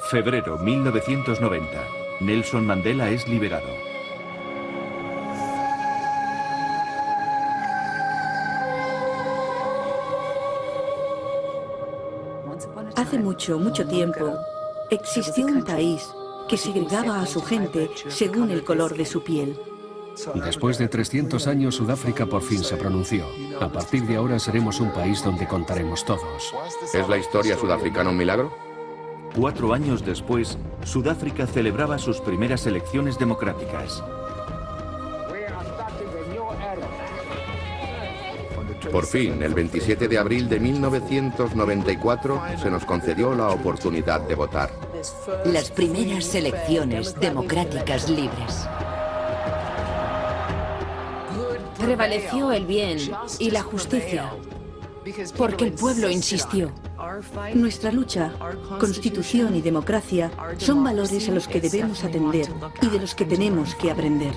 Febrero 1990. Nelson Mandela es liberado. Hace mucho, mucho tiempo, existió un país que segregaba a su gente según el color de su piel. Después de 300 años, Sudáfrica por fin se pronunció. A partir de ahora seremos un país donde contaremos todos. ¿Es la historia sudafricana un milagro? 4 años después, Sudáfrica celebraba sus primeras elecciones democráticas. Por fin, el 27 de abril de 1994, se nos concedió la oportunidad de votar. Las primeras elecciones democráticas libres. Prevaleció el bien y la justicia, porque el pueblo insistió. Nuestra lucha, constitución y democracia son valores a los que debemos atender y de los que tenemos que aprender.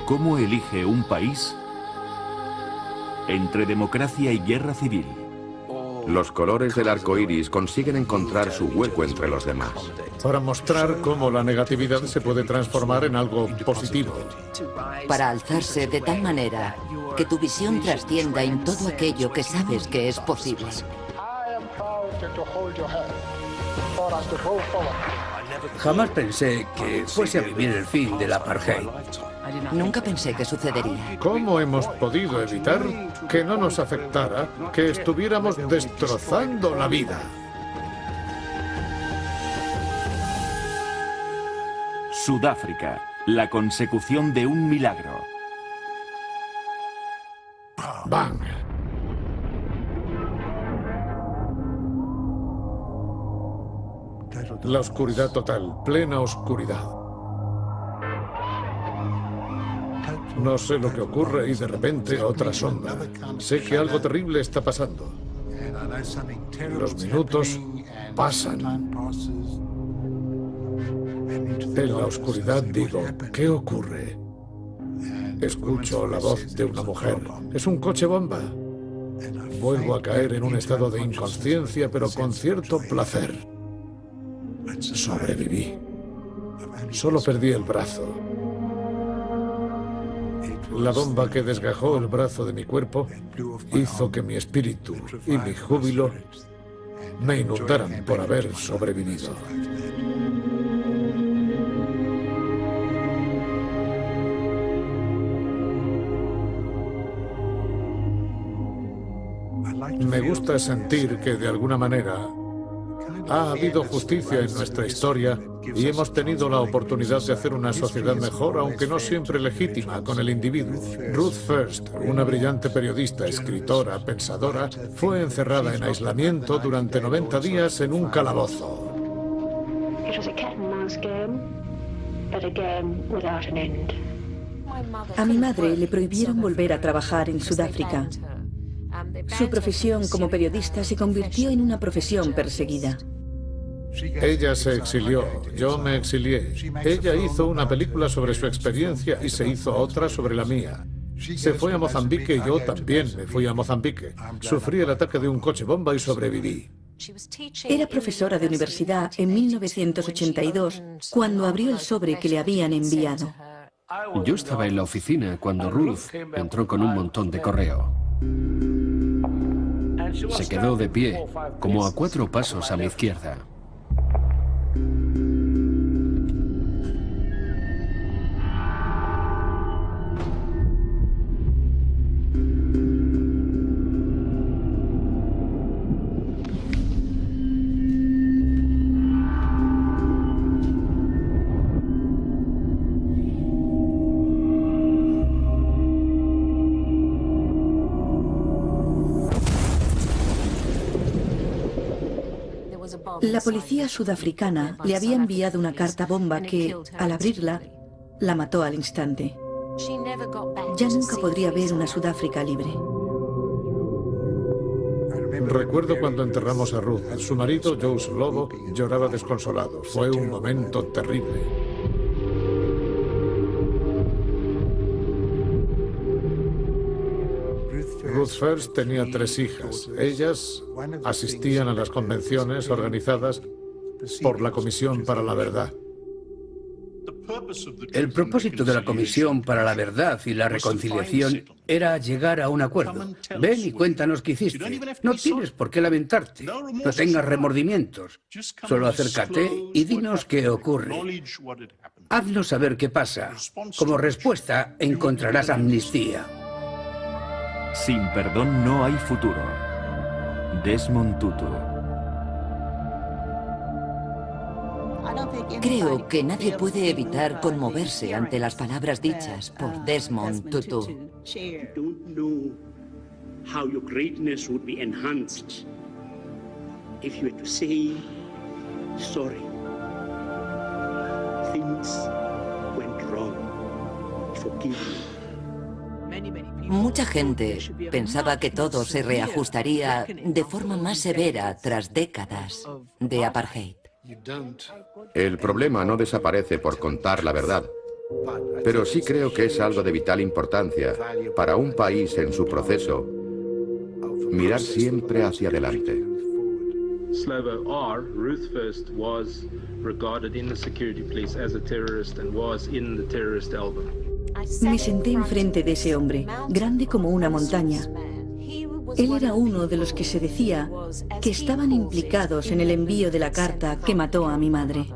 ¿Cómo elige un país? Entre democracia y guerra civil. Los colores del arco iris consiguen encontrar su hueco entre los demás. Para mostrar cómo la negatividad se puede transformar en algo positivo. Para alzarse de tal manera que tu visión trascienda en todo aquello que sabes que es posible. Jamás pensé que fuese a vivir el fin del apartheid. Nunca pensé que sucedería. ¿Cómo hemos podido evitar que no nos afectara, que estuviéramos destrozando la vida? Sudáfrica, la consecución de un milagro. ¡Bang! La oscuridad total, plena oscuridad. No sé lo que ocurre y de repente otra sombra. Sé que algo terrible está pasando. Los minutos pasan. En la oscuridad digo, ¿qué ocurre? Escucho la voz de una mujer. Es un coche bomba. Vuelvo a caer en un estado de inconsciencia, pero con cierto placer. Sobreviví. Solo perdí el brazo. La bomba que desgajó el brazo de mi cuerpo hizo que mi espíritu y mi júbilo me inundaran por haber sobrevivido. Me gusta sentir que de alguna manera ha habido justicia en nuestra historia y hemos tenido la oportunidad de hacer una sociedad mejor, aunque no siempre legítima, con el individuo. Ruth First, una brillante periodista, escritora, pensadora, fue encerrada en aislamiento durante 90 días en un calabozo. A mi madre le prohibieron volver a trabajar en Sudáfrica. Su profesión como periodista se convirtió en una profesión perseguida. Ella se exilió, yo me exilié. Ella hizo una película sobre su experiencia y se hizo otra sobre la mía. Se fue a Mozambique y yo también me fui a Mozambique. Sufrí el ataque de un coche bomba y sobreviví. Era profesora de universidad en 1982 cuando abrió el sobre que le habían enviado. Yo estaba en la oficina cuando Ruth entró con un montón de correo. Se quedó de pie, como a 4 pasos a mi izquierda. La policía sudafricana le había enviado una carta bomba que, al abrirla, la mató al instante. Ya nunca podría ver una Sudáfrica libre. Recuerdo cuando enterramos a Ruth. Su marido, Joe Slovo, lloraba desconsolado. Fue un momento terrible. Ruth First tenía 3 hijas. Ellas asistían a las convenciones organizadas por la Comisión para la Verdad. El propósito de la Comisión para la Verdad y la Reconciliación era llegar a un acuerdo. Ven y cuéntanos qué hiciste. No tienes por qué lamentarte. No tengas remordimientos. Solo acércate y dinos qué ocurre. Haznos saber qué pasa. Como respuesta encontrarás amnistía. Sin perdón no hay futuro. Desmond Tutu. Creo que nadie puede evitar conmoverse ante las palabras dichas por Desmond Tutu. Don't know how your greatness would be enhanced if you were to say sorry. Things went wrong. Forgive me. Mucha gente pensaba que todo se reajustaría de forma más severa tras décadas de apartheid. El problema no desaparece por contar la verdad, pero sí creo que es algo de vital importancia para un país en su proceso mirar siempre hacia adelante. Slovo R. Ruth First was regarded in the security police as a terrorist and was in the terrorist album. Me senté enfrente de ese hombre, grande como una montaña. Él era uno de los que se decía que estaban implicados en el envío de la carta que mató a mi madre.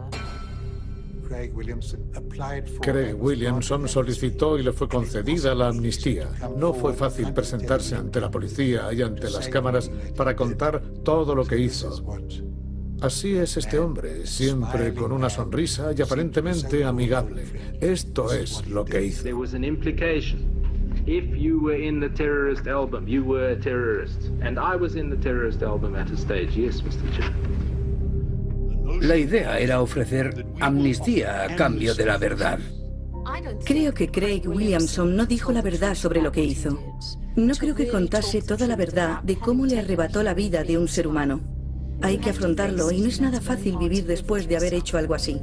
Craig Williamson solicitó y le fue concedida la amnistía. No fue fácil presentarse ante la policía y ante las cámaras para contar todo lo que hizo. Así es este hombre, siempre con una sonrisa y aparentemente amigable. Esto es lo que hizo. If you were in the terrorist album, you were a terrorist. And I was in the terrorist album at a stage. Yes, Mr. Chair. La idea era ofrecer amnistía a cambio de la verdad. Creo que Craig Williamson no dijo la verdad sobre lo que hizo. No creo que contase toda la verdad de cómo le arrebató la vida de un ser humano. Hay que afrontarlo y no es nada fácil vivir después de haber hecho algo así.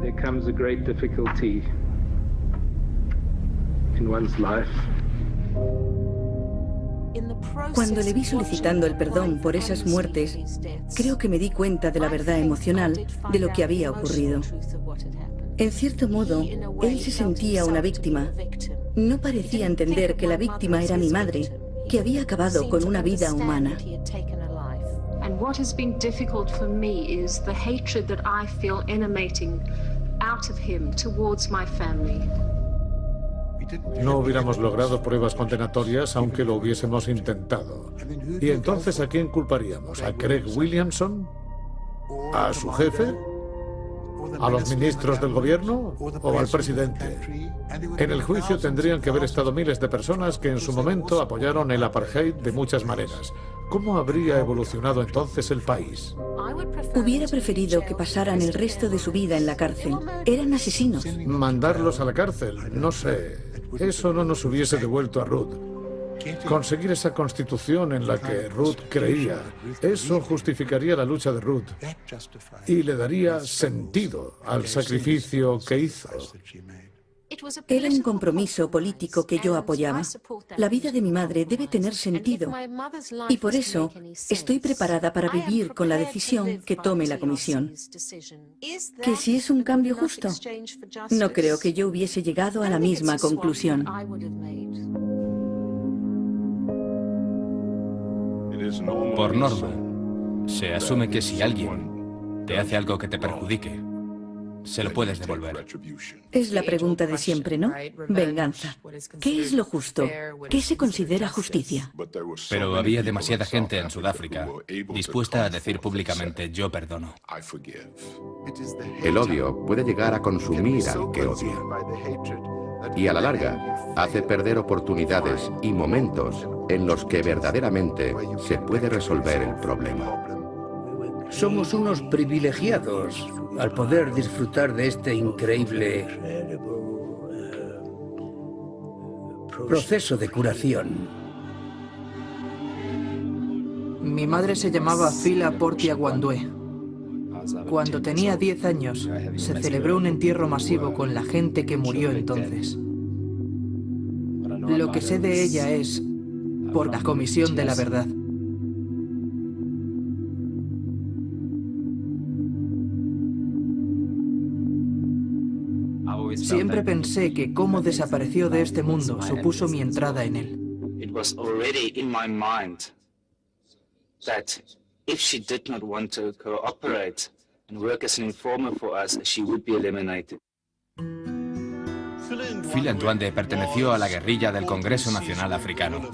There comes a great difficulty in one's life. Cuando le vi solicitando el perdón por esas muertes, creo que me di cuenta de la verdad emocional de lo que había ocurrido. En cierto modo, él se sentía una víctima. No parecía entender que la víctima era mi madre, que había acabado con una vida humana. And what has been difficult for me is the hatred that I feel emanating out of him towards my family. No hubiéramos logrado pruebas condenatorias aunque lo hubiésemos intentado. ¿Y entonces a quién culparíamos? ¿A Craig Williamson? ¿A su jefe? ¿A los ministros del gobierno? ¿O al presidente? En el juicio tendrían que haber estado miles de personas que en su momento apoyaron el apartheid de muchas maneras. ¿Cómo habría evolucionado entonces el país? Hubiera preferido que pasaran el resto de su vida en la cárcel. Eran asesinos. Mandarlos a la cárcel, no sé. Eso no nos hubiese devuelto a Ruth. Conseguir esa constitución en la que Ruth creía, eso justificaría la lucha de Ruth y le daría sentido al sacrificio que hizo. Era un compromiso político que yo apoyaba. La vida de mi madre debe tener sentido y por eso estoy preparada para vivir con la decisión que tome la comisión. ¿Que si es un cambio justo? No creo que yo hubiese llegado a la misma conclusión. Por norma, se asume que si alguien te hace algo que te perjudique, se lo puedes devolver. Es la pregunta de siempre, ¿no? Venganza. ¿Qué es lo justo? ¿Qué se considera justicia? Pero había demasiada gente en Sudáfrica dispuesta a decir públicamente yo perdono. El odio puede llegar a consumir al que odia. Y a la larga, hace perder oportunidades y momentos en los que verdaderamente se puede resolver el problema. Somos unos privilegiados al poder disfrutar de este increíble proceso de curación. Mi madre se llamaba Phila Portia Gwandue. Cuando tenía 10 años, se celebró un entierro masivo con la gente que murió entonces. Lo que sé de ella es por la Comisión de la Verdad. Siempre pensé que cómo desapareció de este mundo supuso mi entrada en él. It was already in my mind that if she did not want to cooperate and work as an informer for us, she would be eliminated. Phil Ndwande perteneció a la guerrilla del Congreso Nacional Africano.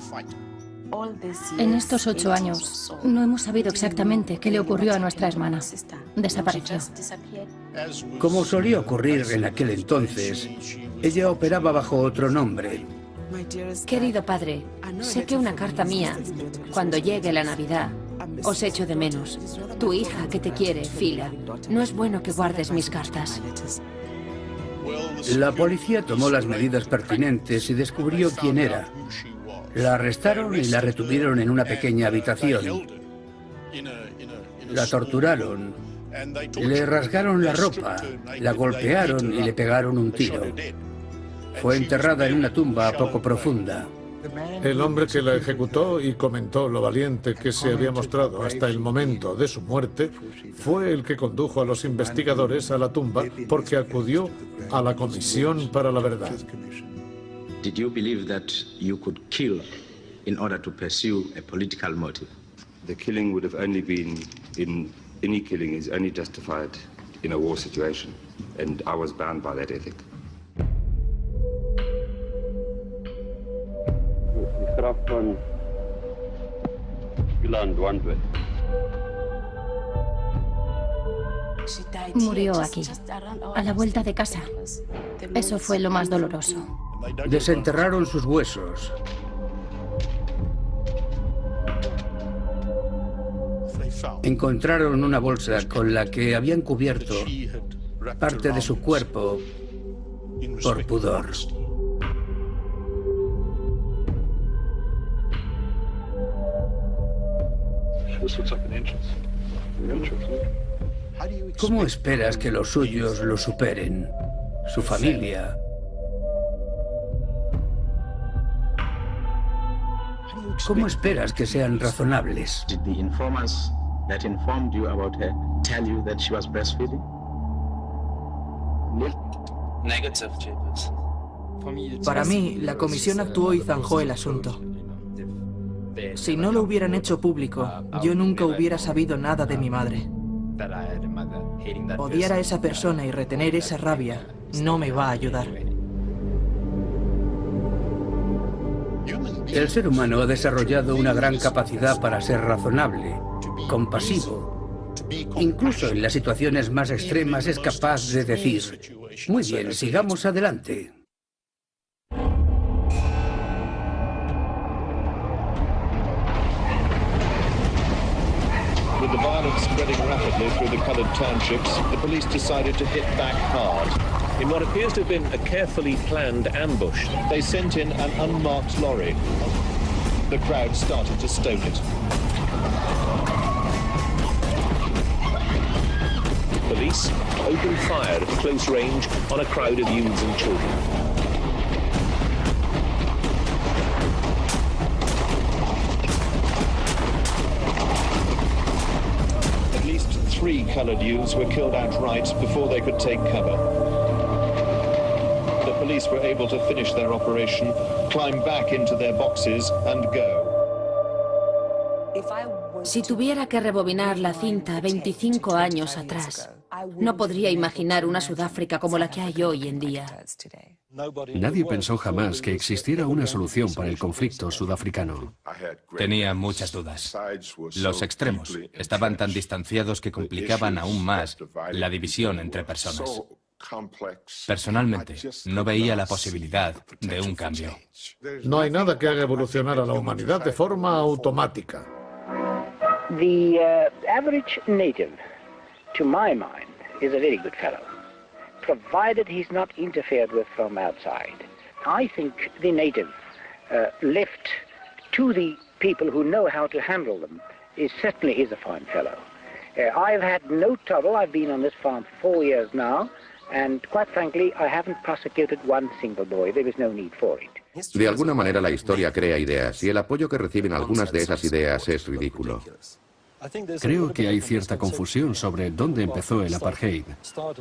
En estos 8 años no hemos sabido exactamente qué le ocurrió a nuestra hermana. Desapareció. Como solía ocurrir en aquel entonces, ella operaba bajo otro nombre. Querido padre, sé que una carta mía, cuando llegue la Navidad, os echo de menos. Tu hija que te quiere, Phila. No es bueno que guardes mis cartas. La policía tomó las medidas pertinentes y descubrió quién era. La arrestaron y la retuvieron en una pequeña habitación. La torturaron, le rasgaron la ropa, la golpearon y le pegaron un tiro. Fue enterrada en una tumba poco profunda. El hombre que la ejecutó y comentó lo valiente que se había mostrado hasta el momento de su muerte fue el que condujo a los investigadores a la tumba porque acudió a la Comisión para la Verdad. Did you believe that you could kill in order to pursue a political motive? The killing would have only been any killing is only justified in a war situation, and I was bound by that ethic. Murió aquí, a la vuelta de casa. Eso fue lo más doloroso. Desenterraron sus huesos. Encontraron una bolsa con la que habían cubierto parte de su cuerpo por pudor. ¿Cómo esperas que los suyos lo superen? Su familia. ¿Cómo esperas que sean razonables? Did the informers that informed you about her tell you that she was breastfeeding? Negative, Jacobs. Para mí, la comisión actuó y zanjó el asunto. Si no lo hubieran hecho público, yo nunca hubiera sabido nada de mi madre. Odiar a esa persona y retener esa rabia no me va a ayudar. El ser humano ha desarrollado una gran capacidad para ser razonable, compasivo. Incluso en las situaciones más extremas es capaz de decir, muy bien, sigamos adelante. With the violence spreading rapidly through the coloured townships, the police decided to hit back hard. In what appears to have been a carefully planned ambush, they sent in an unmarked lorry. The crowd started to stone it. Police opened fire at close range on a crowd of youths and children. At least 3 coloured youths were killed outright before they could take cover. The police were able to finish their operation, climb back into their boxes and go. Si tuviera que rebobinar la cinta 25 años atrás, no podría imaginar una Sudáfrica como la que hay hoy en día. Nadie pensó jamás que existiera una solución para el conflicto sudafricano. Tenía muchas dudas. Los extremos estaban tan distanciados que complicaban aún más la división entre personas. Personalmente, no veía la posibilidad de un cambio. No hay nada que haga evolucionar a la humanidad de forma automática. The average native, to my mind, is a very good fellow, provided he's not interfered with from outside. I think the native, left to the people who know how to handle them, certainly is a fine fellow. I've had no trouble. I've been on this farm for 4 years now, and quite frankly, I haven't prosecuted one single boy. There is no need for it. De alguna manera la historia crea ideas y el apoyo que reciben algunas de esas ideas es ridículo. Creo que hay cierta confusión sobre dónde empezó el apartheid.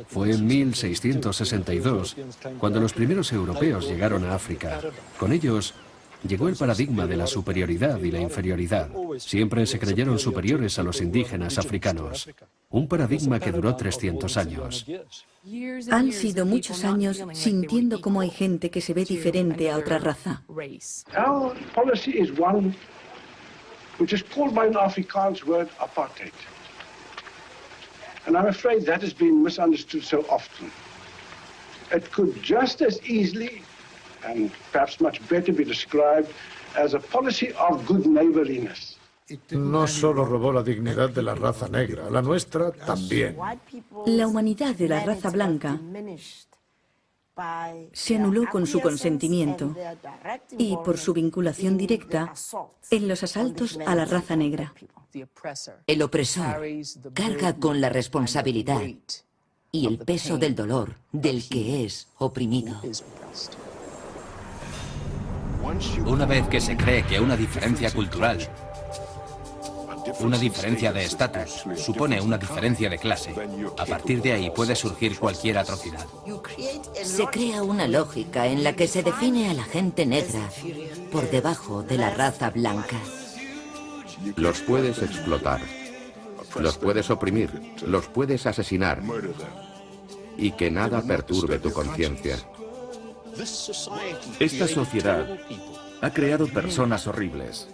Fue en 1662, cuando los primeros europeos llegaron a África. Con ellos llegó el paradigma de la superioridad y la inferioridad. Siempre se creyeron superiores a los indígenas africanos. Un paradigma que duró 300 años. Han sido muchos años sintiendo cómo hay gente que se ve diferente a otra raza. Our policy is one which is called by an Afrikaans word apartheid. And I'm afraid that has been misunderstood so often. It could just as easily, and perhaps much better, be described as a policy of good neighborliness. No solo robó la dignidad de la raza negra, la nuestra también. La humanidad de la raza blanca se anuló con su consentimiento y por su vinculación directa en los asaltos a la raza negra. El opresor carga con la responsabilidad y el peso del dolor del que es oprimido. Una vez que se cree que una diferencia cultural, una diferencia de estatus, supone una diferencia de clase, a partir de ahí puede surgir cualquier atrocidad. Se crea una lógica en la que se define a la gente negra por debajo de la raza blanca. Los puedes explotar, los puedes oprimir, los puedes asesinar y que nada perturbe tu conciencia. Esta sociedad ha creado personas horribles.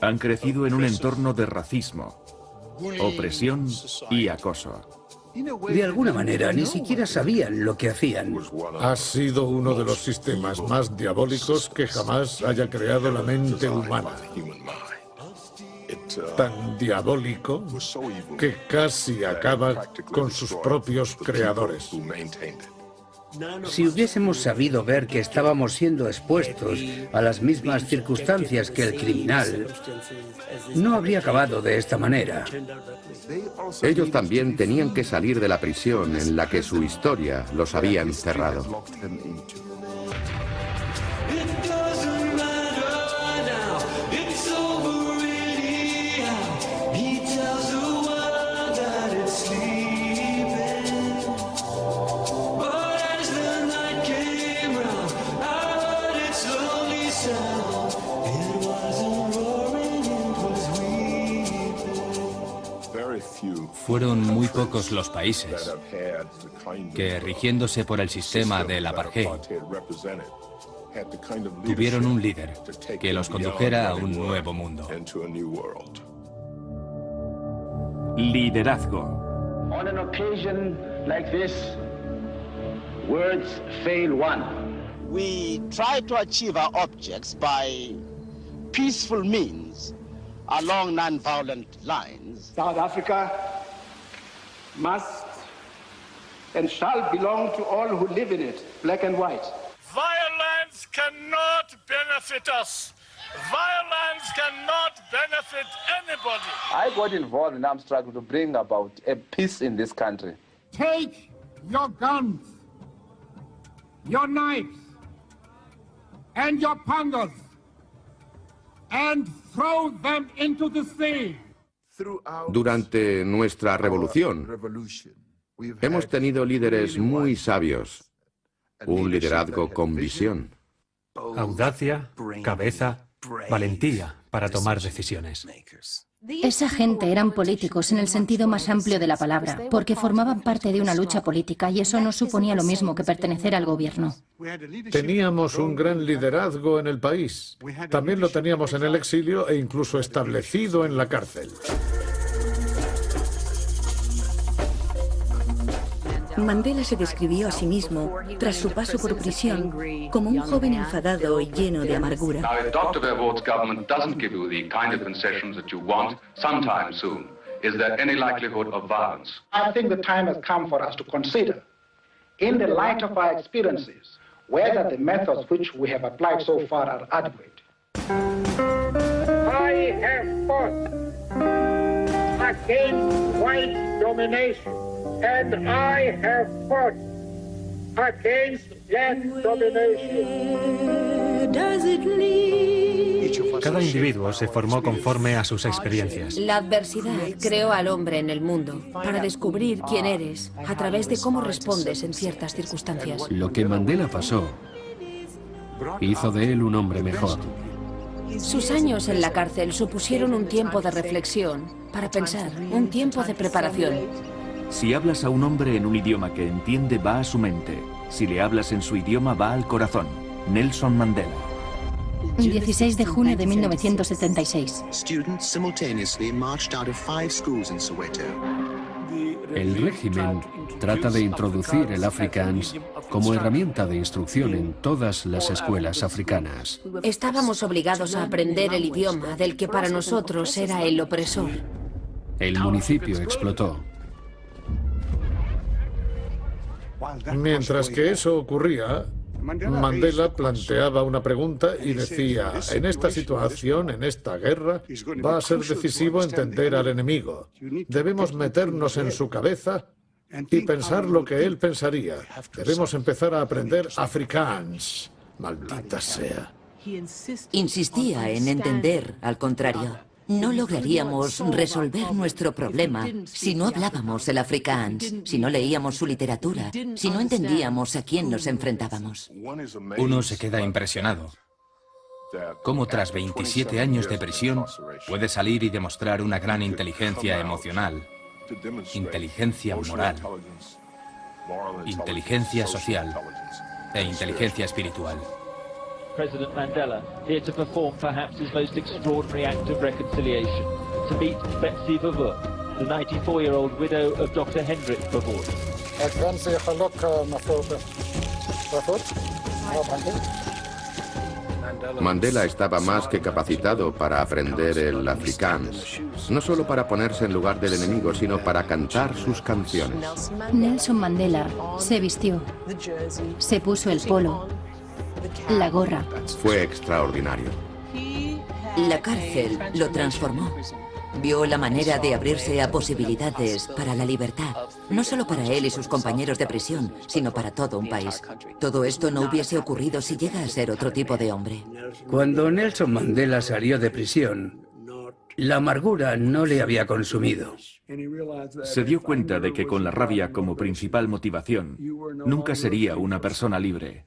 Han crecido en un entorno de racismo, opresión y acoso. De alguna manera, ni siquiera sabían lo que hacían. Ha sido uno de los sistemas más diabólicos que jamás haya creado la mente humana. Tan diabólico que casi acaba con sus propios creadores. Si hubiésemos sabido ver que estábamos siendo expuestos a las mismas circunstancias que el criminal, no habría acabado de esta manera. Ellos también tenían que salir de la prisión en la que su historia los había encerrado. Fueron muy pocos los países que, rigiéndose por el sistema del apartheid, tuvieron un líder que los condujera a un nuevo mundo. Liderazgo. On an occasion like this, words fail one. We try to achieve our objects by peaceful means along non-violent lines. South Africa must and shall belong to all who live in it, black and white. Violence cannot benefit us. Violence cannot benefit anybody. I got involved in armed struggle to bring about a peace in this country. Take your guns, your knives, and your pangas, and throw them into the sea. Durante nuestra revolución, hemos tenido líderes muy sabios, un liderazgo con visión. Audacia, cabeza, valentía para tomar decisiones. Esa gente eran políticos en el sentido más amplio de la palabra, porque formaban parte de una lucha política y eso no suponía lo mismo que pertenecer al gobierno. Teníamos un gran liderazgo en el país. También lo teníamos en el exilio e incluso establecido en la cárcel. Mandela se describió a sí mismo, tras su paso por prisión, como un joven enfadado y lleno de amargura. Now, if Dr. Verwoerd's government doesn't give you the kind of concessions that you want sometime soon, is there any likelihood of violence? I think the time has come for us to consider, in the light of our experiences, whether the methods which we have applied so far are adequate. I have fought against white domination, and I have fought against black domination. Does it lead? Each of us Cada individuo se formó conforme a sus experiencias. La adversidad creó al hombre en el mundo para descubrir quién eres a través de cómo respondes en ciertas circunstancias. Lo que Mandela pasó hizo de él un hombre mejor. Sus años en la cárcel supusieron un tiempo de reflexión, para pensar, un tiempo de preparación. Si hablas a un hombre en un idioma que entiende, va a su mente. Si le hablas en su idioma, va al corazón. Nelson Mandela. 16 de junio de 1976. El régimen trata de introducir el Afrikaans como herramienta de instrucción en todas las escuelas africanas. Estábamos obligados a aprender el idioma del que para nosotros era el opresor. El municipio explotó. Mientras que eso ocurría, Mandela planteaba una pregunta y decía, en esta situación, en esta guerra, va a ser decisivo entender al enemigo. Debemos meternos en su cabeza y pensar lo que él pensaría. Debemos empezar a aprender Afrikaans. Maldita sea. Insistía en entender, al contrario. No lograríamos resolver nuestro problema si no hablábamos el Afrikaans, si no leíamos su literatura, si no entendíamos a quién nos enfrentábamos. Uno se queda impresionado. Cómo tras 27 años de prisión puede salir y demostrar una gran inteligencia emocional, inteligencia moral, inteligencia social e inteligencia espiritual. President Mandela, here to perform perhaps his most extraordinary act of reconciliation, to meet Betsy Verwoerd, the 94-year-old widow of Dr. Hendrik Verwoerd. Mandela estaba más que capacitado para aprender el Afrikaans, no solo para ponerse en lugar del enemigo, sino para cantar sus canciones. Nelson Mandela se vistió, se puso el polo, la gorra. Fue extraordinario. La cárcel lo transformó. Vio la manera de abrirse a posibilidades para la libertad, no solo para él y sus compañeros de prisión, sino para todo un país. Todo esto no hubiese ocurrido si llega a ser otro tipo de hombre. Cuando Nelson Mandela salió de prisión, la amargura no le había consumido. Se dio cuenta de que con la rabia como principal motivación, nunca sería una persona libre.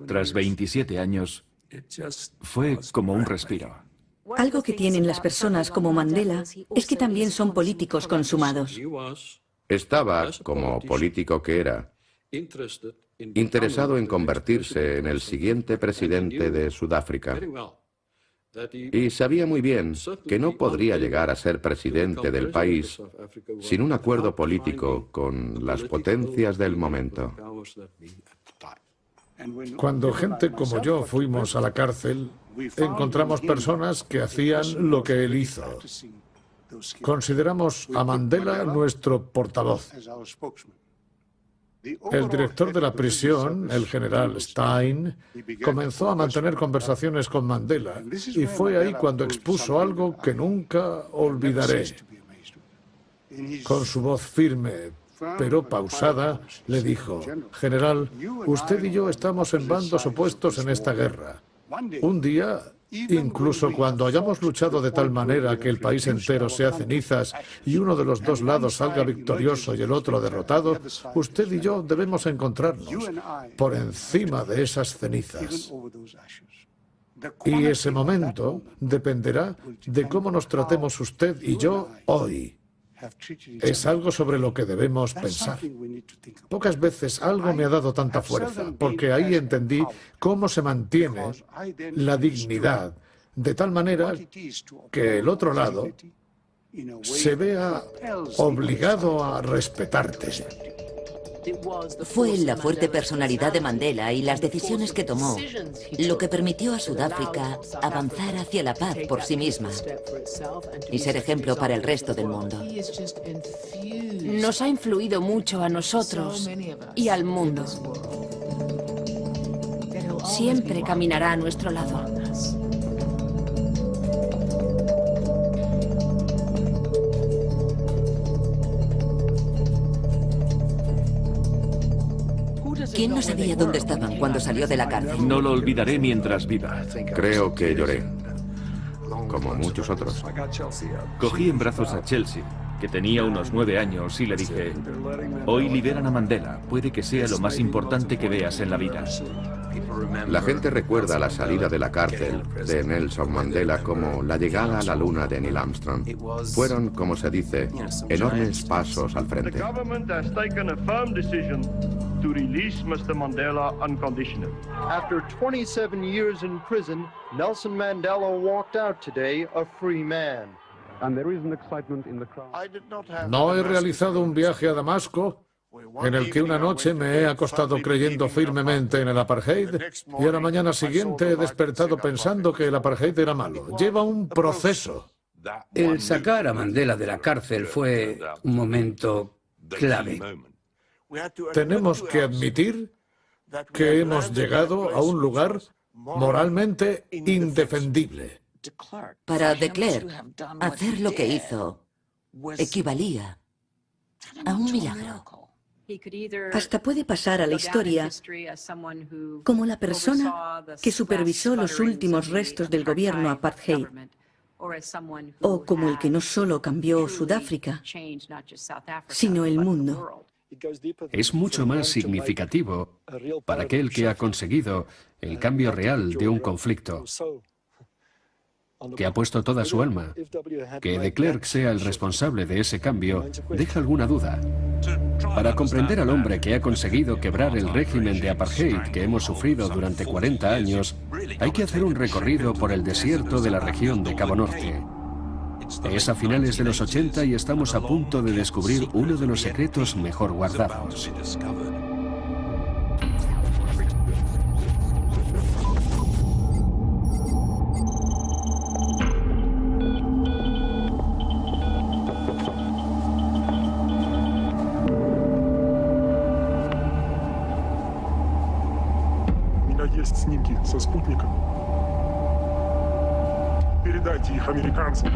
Tras 27 años, fue como un respiro. Algo que tienen las personas como Mandela es que también son políticos consumados. Estaba, como político que era, interesado en convertirse en el siguiente presidente de Sudáfrica. Y sabía muy bien que no podría llegar a ser presidente del país sin un acuerdo político con las potencias del momento. Cuando gente como yo fuimos a la cárcel, encontramos personas que hacían lo que él hizo. Consideramos a Mandela nuestro portavoz. El director de la prisión, el general Stein, comenzó a mantener conversaciones con Mandela y fue ahí cuando expuso algo que nunca olvidaré. Con su voz firme, pero pausada, le dijo, «General, usted y yo estamos en bandos opuestos en esta guerra. Un día, incluso cuando hayamos luchado de tal manera que el país entero sea cenizas y uno de los dos lados salga victorioso y el otro derrotado, usted y yo debemos encontrarnos por encima de esas cenizas. Y ese momento dependerá de cómo nos tratemos usted y yo hoy. Es algo sobre lo que debemos pensar. Pocas veces algo me ha dado tanta fuerza, porque ahí entendí cómo se mantiene la dignidad, de tal manera que el otro lado se vea obligado a respetarte. Fue la fuerte personalidad de Mandela y las decisiones que tomó lo que permitió a Sudáfrica avanzar hacia la paz por sí misma y ser ejemplo para el resto del mundo. Nos ha influido mucho a nosotros y al mundo. Siempre caminará a nuestro lado. ¿Quién no sabía dónde estaban cuando salió de la cárcel? No lo olvidaré mientras viva. Creo que lloré. como muchos otros. Cogí en brazos a Chelsea, que tenía unos 9 años, y le dije: hoy liberan a Mandela, puede que sea lo más importante que veas en la vida. La gente recuerda la salida de la cárcel de Nelson Mandela como la llegada a la luna de Neil Armstrong. Fueron, como se dice, enormes pasos al frente. The government has taken a firm decision to release Mr. Mandela unconditionally. After 27 years in prison, Nelson Mandela walked out today a free man. No he realizado un viaje a Damasco en el que una noche me he acostado creyendo firmemente en el apartheid y a la mañana siguiente he despertado pensando que el apartheid era malo. Lleva un proceso. El sacar a Mandela de la cárcel fue un momento clave. Tenemos que admitir que hemos llegado a un lugar moralmente indefendible. Para de Klerk, hacer lo que hizo equivalía a un milagro. Hasta puede pasar a la historia como la persona que supervisó los últimos restos del gobierno apartheid, o como el que no solo cambió Sudáfrica, sino el mundo. Es mucho más significativo para aquel que ha conseguido el cambio real de un conflicto, que ha puesto toda su alma. Que de Klerk sea el responsable de ese cambio deja alguna duda. Para comprender al hombre que ha conseguido quebrar el régimen de apartheid que hemos sufrido durante 40 años, hay que hacer un recorrido por el desierto de la región de Cabo Norte. Es a finales de los 80 y estamos a punto de descubrir uno de los secretos mejor guardados. Есть снимки со спутника. Передайте их американцам.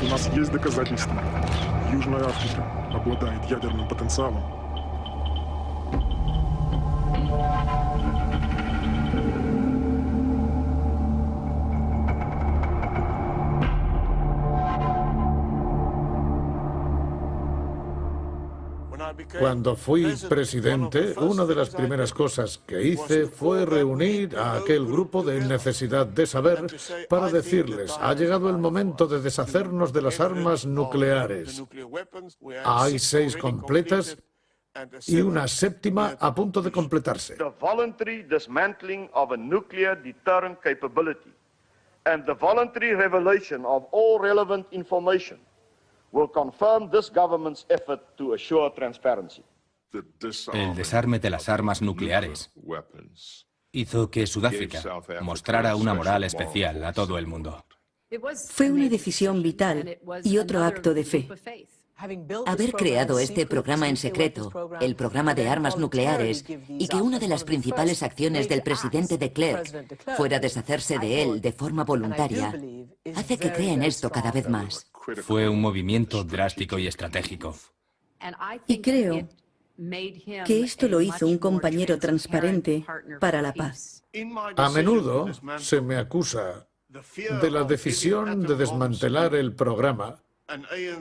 У нас есть доказательства. Южная Африка обладает ядерным потенциалом. Cuando fui presidente, una de las primeras cosas que hice fue reunir a aquel grupo de necesidad de saber para decirles: ha llegado el momento de deshacernos de las armas nucleares. Hay 6 completas y una 7ª a punto de completarse. The voluntary dismantling of a nuclear deterrent capability and the voluntary revelation of all relevant information will confirm this government's effort to assure transparency. El desarme de las armas nucleares hizo que Sudáfrica mostrara una moral especial a todo el mundo. Fue una decisión vital y otro acto de fe. Haber creado este programa en secreto, el programa de armas nucleares, y que una de las principales acciones del presidente de Klerk fuera deshacerse de él de forma voluntaria, hace que crea en esto cada vez más. Fue un movimiento drástico y estratégico. Y creo que esto lo hizo un compañero transparente para la paz. A menudo se me acusa de la decisión de desmantelar el programa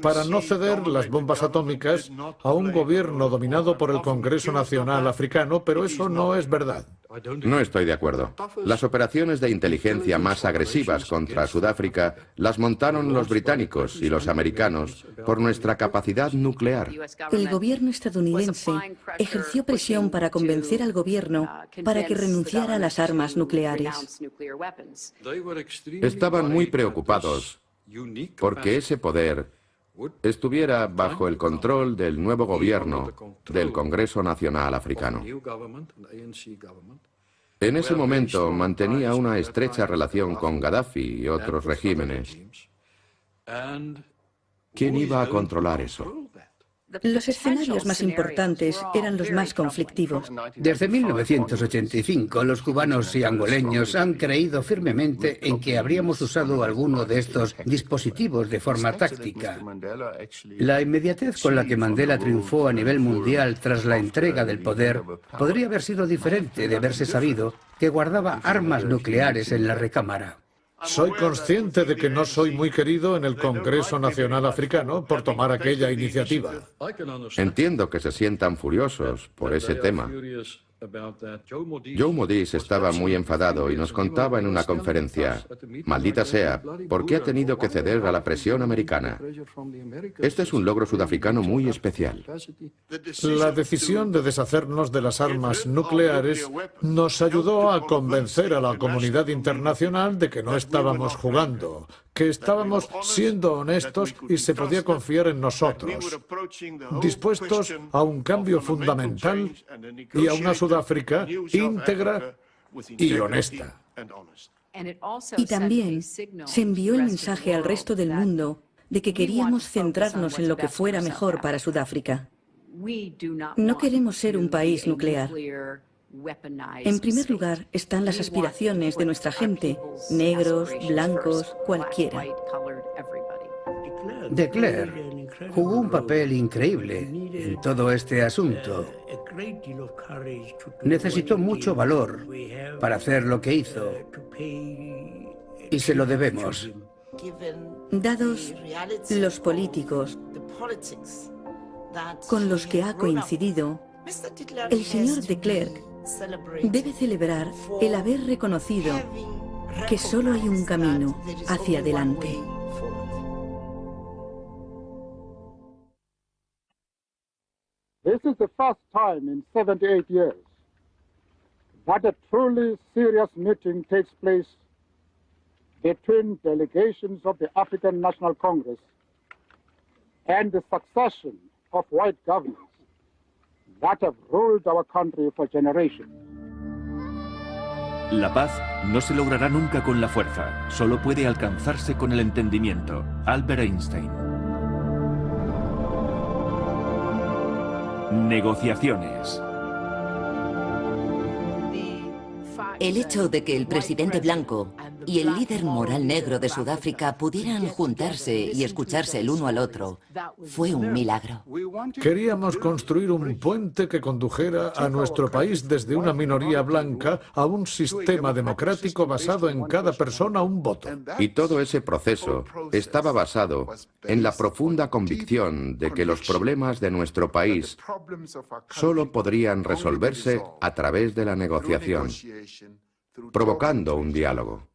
para no ceder las bombas atómicas a un gobierno dominado por el Congreso Nacional Africano, pero eso no es verdad. No estoy de acuerdo. Las operaciones de inteligencia más agresivas contra Sudáfrica las montaron los británicos y los americanos por nuestra capacidad nuclear. El gobierno estadounidense ejerció presión para convencer al gobierno para que renunciara a las armas nucleares. Estaban muy preocupados porque ese poder estuviera bajo el control del nuevo gobierno del Congreso Nacional Africano. En ese momento mantenía una estrecha relación con Gaddafi y otros regímenes. ¿Quién iba a controlar eso? Los escenarios más importantes eran los más conflictivos. Desde 1985, los cubanos y angoleños han creído firmemente en que habríamos usado alguno de estos dispositivos de forma táctica. La inmediatez con la que Mandela triunfó a nivel mundial tras la entrega del poder podría haber sido diferente de haberse sabido que guardaba armas nucleares en la recámara. Soy consciente de que no soy muy querido en el Congreso Nacional Africano por tomar aquella iniciativa. Entiendo que se sientan furiosos por ese tema. Joe Modise estaba muy enfadado y nos contaba en una conferencia, maldita sea, ¿por qué ha tenido que ceder a la presión americana? Este es un logro sudafricano muy especial. La decisión de deshacernos de las armas nucleares nos ayudó a convencer a la comunidad internacional de que no estábamos jugando, que estábamos siendo honestos y se podía confiar en nosotros, dispuestos a un cambio fundamental y a una Sudáfrica íntegra y honesta. Y también se envió el mensaje al resto del mundo de que queríamos centrarnos en lo que fuera mejor para Sudáfrica. No queremos ser un país nuclear. En primer lugar están las aspiraciones de nuestra gente, negros, blancos, cualquiera. De Klerk jugó un papel increíble en todo este asunto. Necesitó mucho valor para hacer lo que hizo y se lo debemos. Dados los políticos con los que ha coincidido, el señor de Klerk debe celebrar el haber reconocido que solo hay un camino hacia adelante. This is the first time in 78 years that a truly serious meeting takes place between delegations of the African National Congress and the succession of white governments that have ruled our country for generations. La paz no se logrará nunca con la fuerza, solo puede alcanzarse con el entendimiento. Albert Einstein. Negociaciones. El hecho de que el presidente blanco y el líder moral negro de Sudáfrica pudieran juntarse y escucharse el uno al otro fue un milagro. Queríamos construir un puente que condujera a nuestro país desde una minoría blanca a un sistema democrático basado en cada persona un voto. Y todo ese proceso estaba basado en la profunda convicción de que los problemas de nuestro país solo podrían resolverse a través de la negociación, provocando un diálogo.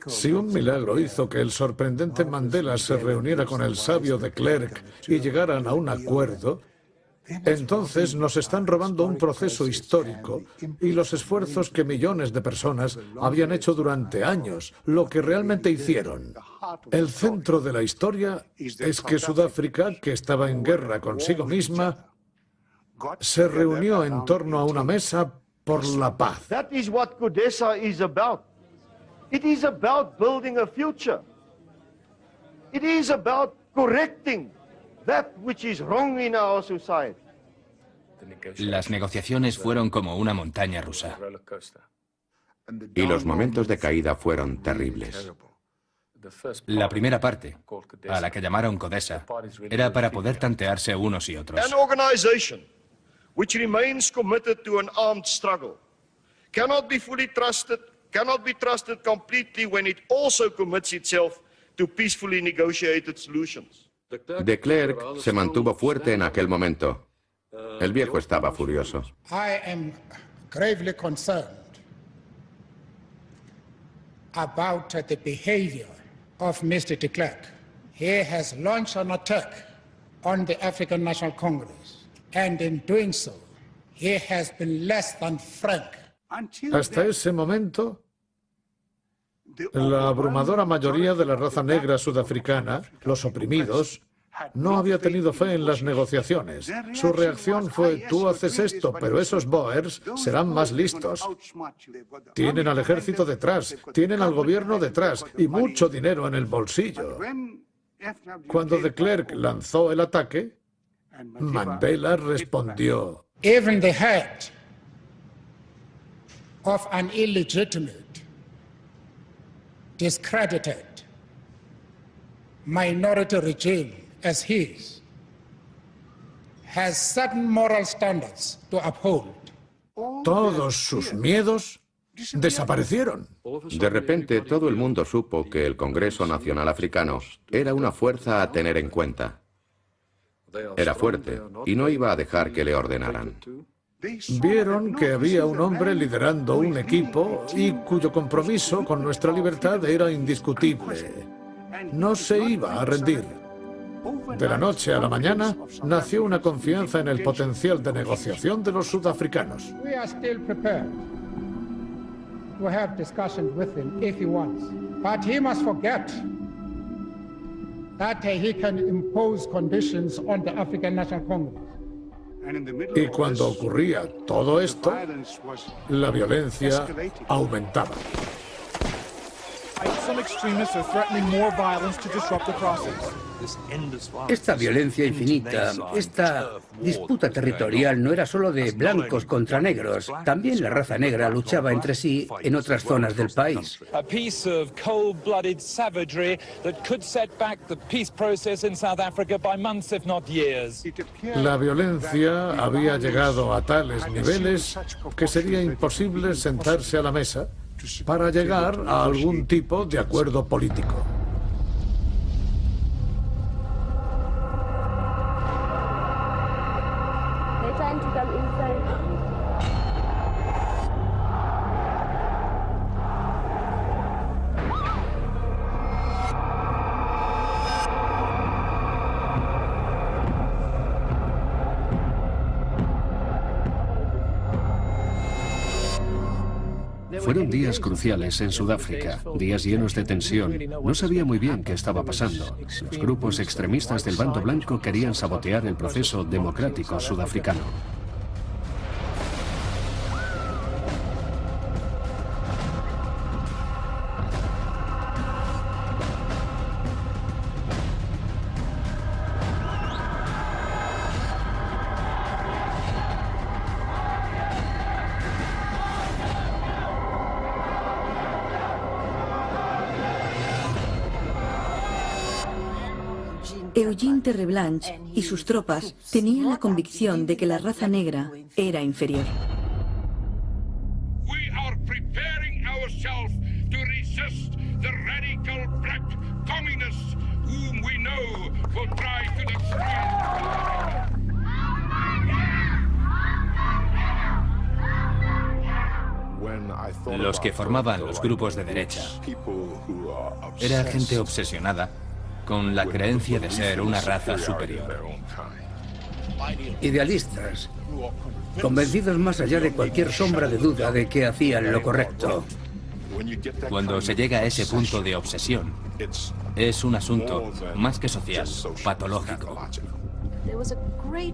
Si un milagro hizo que el sorprendente Mandela se reuniera con el sabio de Klerk y llegaran a un acuerdo, entonces nos están robando un proceso histórico y los esfuerzos que millones de personas habían hecho durante años, lo que realmente hicieron. El centro de la historia es que Sudáfrica, que estaba en guerra consigo misma, se reunió en torno a una mesa por la paz. That is what CODESA is about. It is about building a future. It is about correcting that which is wrong in our society. Las negociaciones fueron como una montaña rusa. Y los momentos de caída fueron terribles. La primera parte, a la que llamaron CODESA, era para poder tantearse unos y otros. An organization which remains committed to an armed struggle cannot be fully trusted, cannot be trusted completely when it also commits itself to peacefully negotiated solutions. De Klerk se mantuvo fuerte en aquel momento. El viejo estaba furioso. I am gravely concerned about the behavior of Mr. de Klerk. He has launched an attack on the African National Congress, and in doing so, he has been less than frank. Hasta ese momento, la abrumadora mayoría de la raza negra sudafricana, los oprimidos, no había tenido fe en las negociaciones. Su reacción fue: tú haces esto, pero esos Boers serán más listos. Tienen al ejército detrás, tienen al gobierno detrás y mucho dinero en el bolsillo. Cuando de Klerk lanzó el ataque, Mandela respondió: Even the head of an illegitimate, discredited minority regime as his has certain moral standards to uphold. Todos sus miedos desaparecieron. De repente, todo el mundo supo que el Congreso Nacional Africano era una fuerza a tener en cuenta. Era fuerte y no iba a dejar que le ordenaran. Vieron que había un hombre liderando un equipo y cuyo compromiso con nuestra libertad era indiscutible. No se iba a rendir. De la noche a la mañana nació una confianza en el potencial de negociación de los sudafricanos. We are still prepared to have discussions with him if he wants, but he must forget that he can impose conditions on the African National Congress. Y cuando ocurría todo esto, la violencia aumentaba. Esta violencia infinita, esta disputa territorial no era solo de blancos contra negros. También la raza negra luchaba entre sí en otras zonas del país. La violencia había llegado a tales niveles que sería imposible sentarse a la mesa para llegar a algún tipo de acuerdo político. Fueron días cruciales en Sudáfrica, días llenos de tensión. No sabía muy bien qué estaba pasando. Los grupos extremistas del bando blanco querían sabotear el proceso democrático sudafricano. Eugene Terreblanche y sus tropas tenían la convicción de que la raza negra era inferior. Los que formaban los grupos de derecha era gente obsesionada con la creencia de ser una raza superior. Idealistas, convencidos más allá de cualquier sombra de duda de que hacían lo correcto. Cuando se llega a ese punto de obsesión, es un asunto más que social, patológico.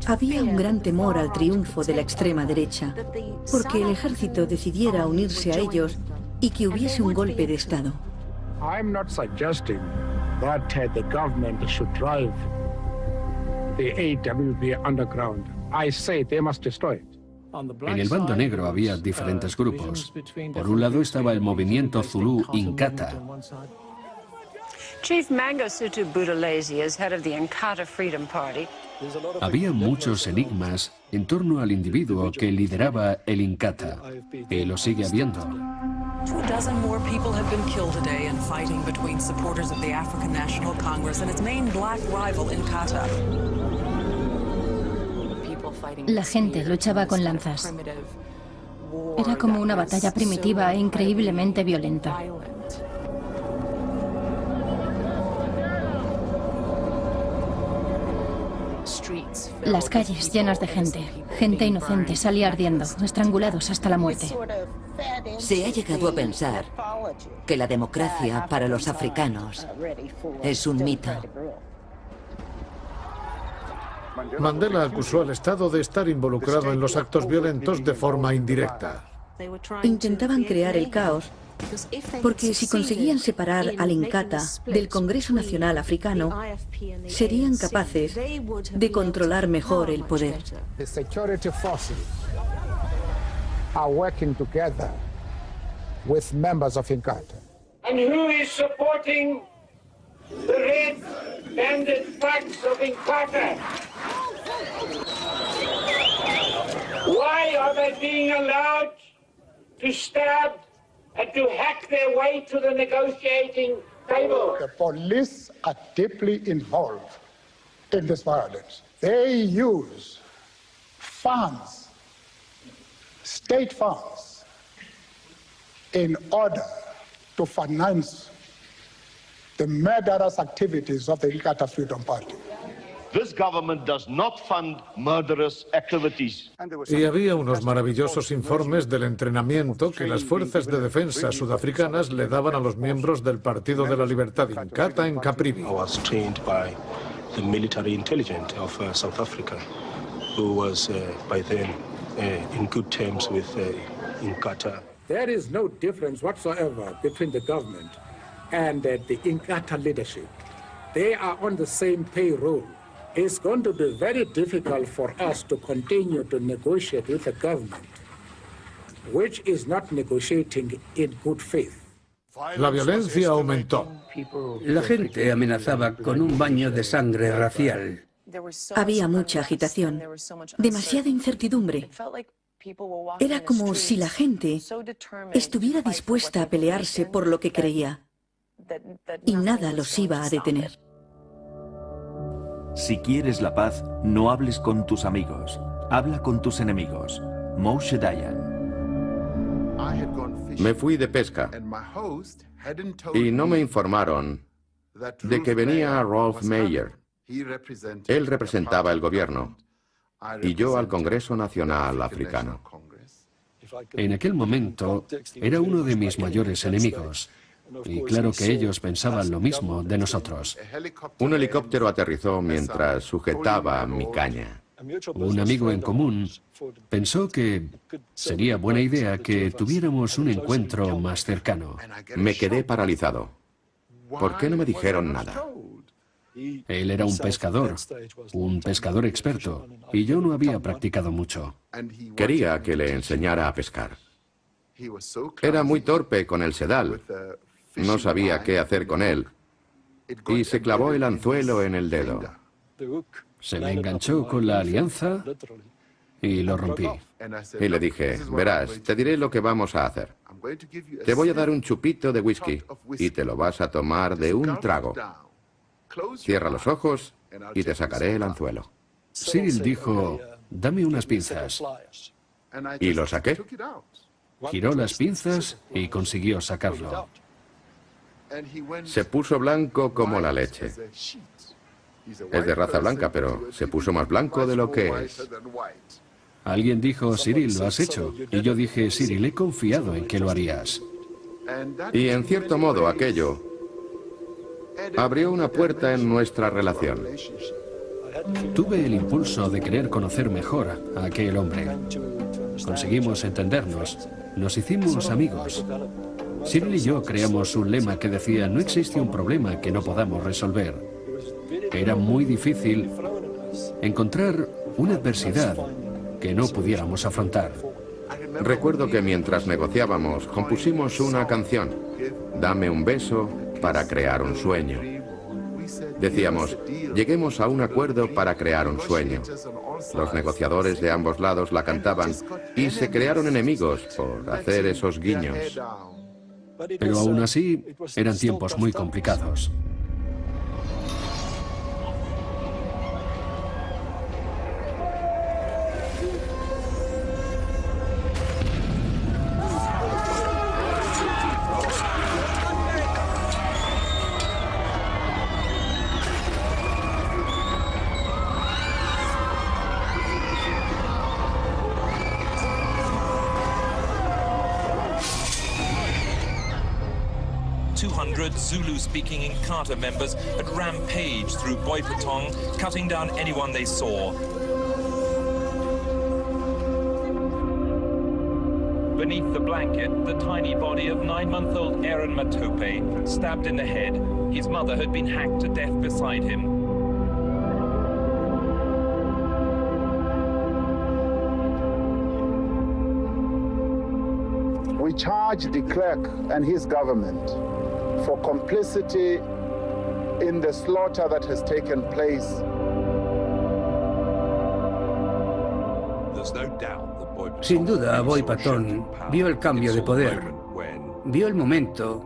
Había un gran temor al triunfo de la extrema derecha, porque el ejército decidiera unirse a ellos y que hubiese un golpe de Estado. I'm not suggesting that the government should drive the AWB underground. I say they must destroy it. En el bando negro había diferentes grupos. Por un lado estaba el movimiento Zulu Inkatha. Chief Mangosuthu Buthelezi is head of the Inkatha Freedom Party. Había muchos enigmas en torno al individuo que lideraba el Inkatha, y lo sigue habiendo. 24 more people have been killed today in fighting between supporters of the African National Congress and its main black rival, Inkatha. La gente luchaba con lanzas. Era como una batalla primitiva e increíblemente violenta. Las calles llenas de gente. Gente inocente salía ardiendo, estrangulados hasta la muerte. Se ha llegado a pensar que la democracia para los africanos es un mito. Mandela acusó al Estado de estar involucrado en los actos violentos de forma indirecta. Intentaban crear el caos Porque si conseguían separar al Inkatha del Congreso Nacional Africano, serían capaces de controlar mejor el poder. The security forces are working together with members of Inkatha. And who is supporting the red-banded thugs of Inkatha? Why are they being allowed to stab and to hack their way to the negotiating table? The police are deeply involved in this violence. They use funds, state funds, in order to finance the murderous activities of the Inkatha Freedom Party. This government does not fund murderous activities. Y había unos maravillosos informes del entrenamiento que las fuerzas de defensa sudafricanas le daban a los miembros del Partido de la Libertad Inkatha en Caprivi. I was trained by the military intelligence of South Africa, who was by then in good terms with Inkatha. There is no difference whatsoever between the government and the Inkatha leadership. They are on the same payroll. It's going to be very difficult for us to continue to negotiate with the government, which is not negotiating in good faith. La violencia aumentó. La gente amenazaba con un baño de sangre racial. Había mucha agitación, demasiada incertidumbre. Era como si la gente estuviera dispuesta a pelearse por lo que creía, y nada los iba a detener. Si quieres la paz, no hables con tus amigos, habla con tus enemigos. Moshe Dayan. Me fui de pesca y no me informaron de que venía Rolf Meyer. Él representaba el gobierno y yo al Congreso Nacional Africano. En aquel momento era uno de mis mayores enemigos. Y claro que ellos pensaban lo mismo de nosotros. Un helicóptero aterrizó mientras sujetaba mi caña. Un amigo en común pensó que sería buena idea que tuviéramos un encuentro más cercano. Me quedé paralizado. ¿Por qué no me dijeron nada? Él era un pescador experto, y yo no había practicado mucho. Quería que le enseñara a pescar. Era muy torpe con el sedal. No sabía qué hacer con él. Y se clavó el anzuelo en el dedo. Se me enganchó con la alianza y lo rompí. Y le dije, verás, te diré lo que vamos a hacer. Te voy a dar un chupito de whisky y te lo vas a tomar de un trago. Cierra los ojos y te sacaré el anzuelo. Cyril dijo, dame unas pinzas. Y lo saqué. Giró las pinzas y consiguió sacarlo. Se puso blanco como la leche. Es de raza blanca, pero se puso más blanco de lo que es. Alguien dijo, Cyril, lo has hecho. Y yo dije, Cyril, he confiado en que lo harías. Y en cierto modo aquello abrió una puerta en nuestra relación. Tuve el impulso de querer conocer mejor a aquel hombre. Conseguimos entendernos. Nos hicimos amigos. Cyril y yo creamos un lema que decía, no existe un problema que no podamos resolver. Era muy difícil encontrar una adversidad que no pudiéramos afrontar. Recuerdo que mientras negociábamos, compusimos una canción, Dame un beso para crear un sueño. Decíamos, lleguemos a un acuerdo para crear un sueño. Los negociadores de ambos lados la cantaban y se crearon enemigos por hacer esos guiños. Pero aún así, eran tiempos muy complicados. Zulu-speaking Inkatha members had rampaged through Boipatong, cutting down anyone they saw. Beneath the blanket, the tiny body of 9-month-old Aaron Matope, stabbed in the head. His mother had been hacked to death beside him. We charge de Klerk and his government for complicity in the slaughter that has taken place. Sin duda, Boy Patton vio el cambio de poder, vio el momento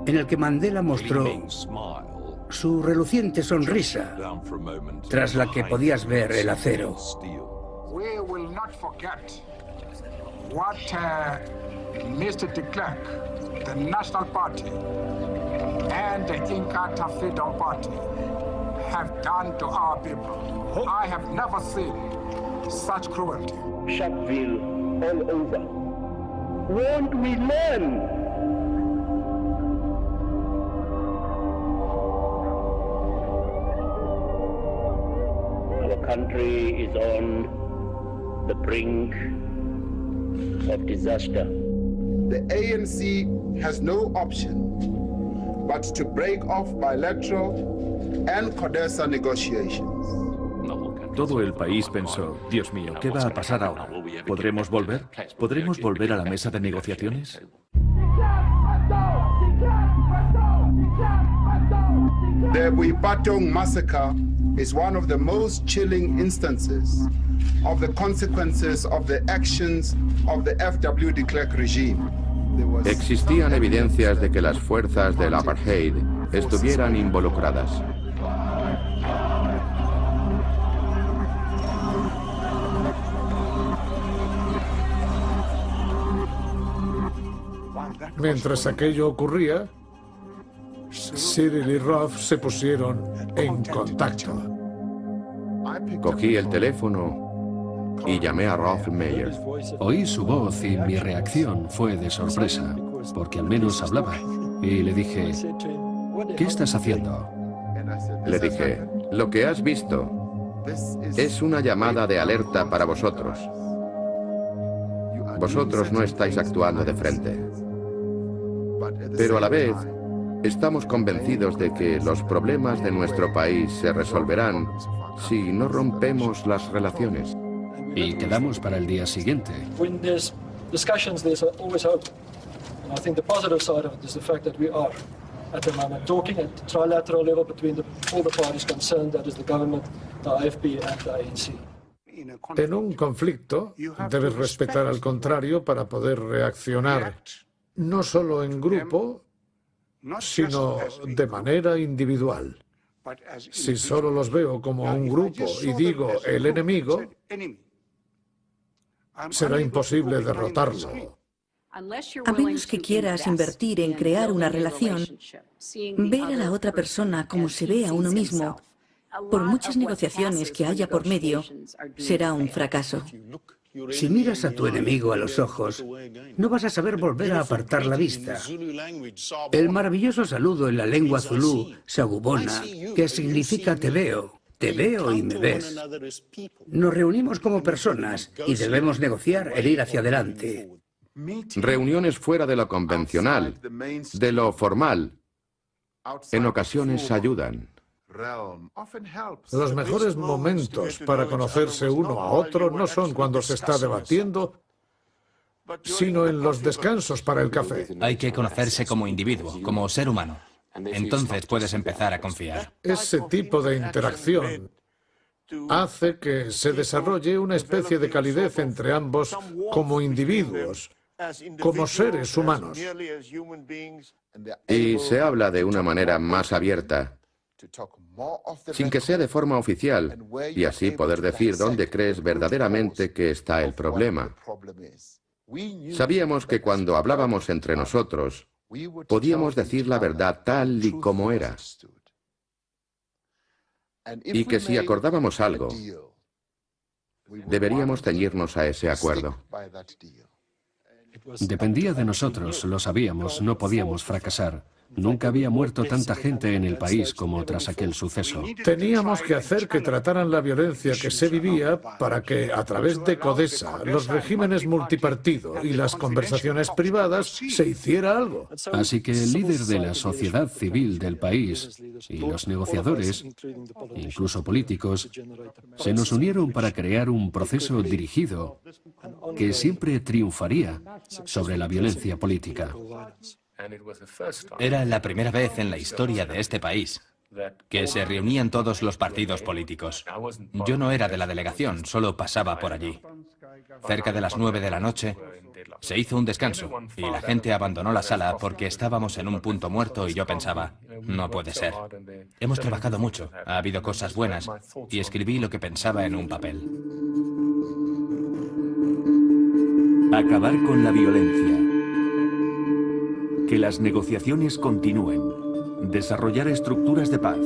en el que Mandela mostró su reluciente sonrisa, tras la que podías ver el acero. We will not forget what Mr. de Klerk, the National Party, and the Inkatha Freedom Party have done to our people. I have never seen such cruelty. Sharpeville all over. Won't we learn? Our country is on the brink of disaster. The ANC has no option but to break off bilateral and CODESA negotiations. Todo el país pensó, Dios mío, ¿qué va a pasar ahora? ¿Podremos volver? ¿Podremos volver a la mesa de negociaciones? The Boy Patong massacre is one of the most chilling instances of the consequences of the actions of the F.W. de Klerk regime. Existían evidencias de que las fuerzas del apartheid estuvieran involucradas. Mientras aquello ocurría, Cyril y Rolf se pusieron en contacto. Cogí el teléfono y llamé a Rolf Meyer. Oí su voz y mi reacción fue de sorpresa, porque al menos hablaba. Y le dije, ¿qué estás haciendo? Le dije, lo que has visto es una llamada de alerta para vosotros. Vosotros no estáis actuando de frente. Pero a la vez, estamos convencidos de que los problemas de nuestro país se resolverán si no rompemos las relaciones. Y quedamos para el día siguiente. When there's discussions, there's always hope. And I think the positive side of it is the fact that we are, at the moment, talking at the trilateral level between all the parties concerned, that is the government, the AFP and the ANC. En un conflicto, debes respetar al contrario para poder reaccionar, no solo en grupo, sino de manera individual. Si solo los veo como un grupo y digo el enemigo, será imposible derrotarlo. A menos que quieras invertir en crear una relación, ver a la otra persona como se ve a uno mismo, por muchas negociaciones que haya por medio, será un fracaso. Si miras a tu enemigo a los ojos, no vas a saber volver a apartar la vista. El maravilloso saludo en la lengua zulú, sagubona, que significa te veo y me ves. Nos reunimos como personas y debemos negociar el ir hacia adelante. Reuniones fuera de lo convencional, de lo formal, en ocasiones ayudan. Los mejores momentos para conocerse uno a otro no son cuando se está debatiendo, sino en los descansos para el café. Hay que conocerse como individuo, como ser humano. Entonces puedes empezar a confiar. Ese tipo de interacción hace que se desarrolle una especie de calidez entre ambos como individuos, como seres humanos. Y se habla de una manera más abierta, sin que sea de forma oficial, y así poder decir dónde crees verdaderamente que está el problema. Sabíamos que cuando hablábamos entre nosotros, podíamos decir la verdad tal y como era. Y que si acordábamos algo, deberíamos ceñirnos a ese acuerdo. Dependía de nosotros, lo sabíamos, no podíamos fracasar. Nunca había muerto tanta gente en el país como tras aquel suceso. Teníamos que hacer que trataran la violencia que se vivía para que, a través de CODESA, los regímenes multipartido y las conversaciones privadas, se hiciera algo. Así que el líder de la sociedad civil del país y los negociadores, incluso políticos, se nos unieron para crear un proceso dirigido que siempre triunfaría sobre la violencia política. Era la primera vez en la historia de este país que se reunían todos los partidos políticos. Yo no era de la delegación, solo pasaba por allí. Cerca de las 9 de la noche se hizo un descanso y la gente abandonó la sala porque estábamos en un punto muerto y yo pensaba, no puede ser. Hemos trabajado mucho, ha habido cosas buenas y escribí lo que pensaba en un papel. Acabar con la violencia. Que las negociaciones continúen. Desarrollar estructuras de paz.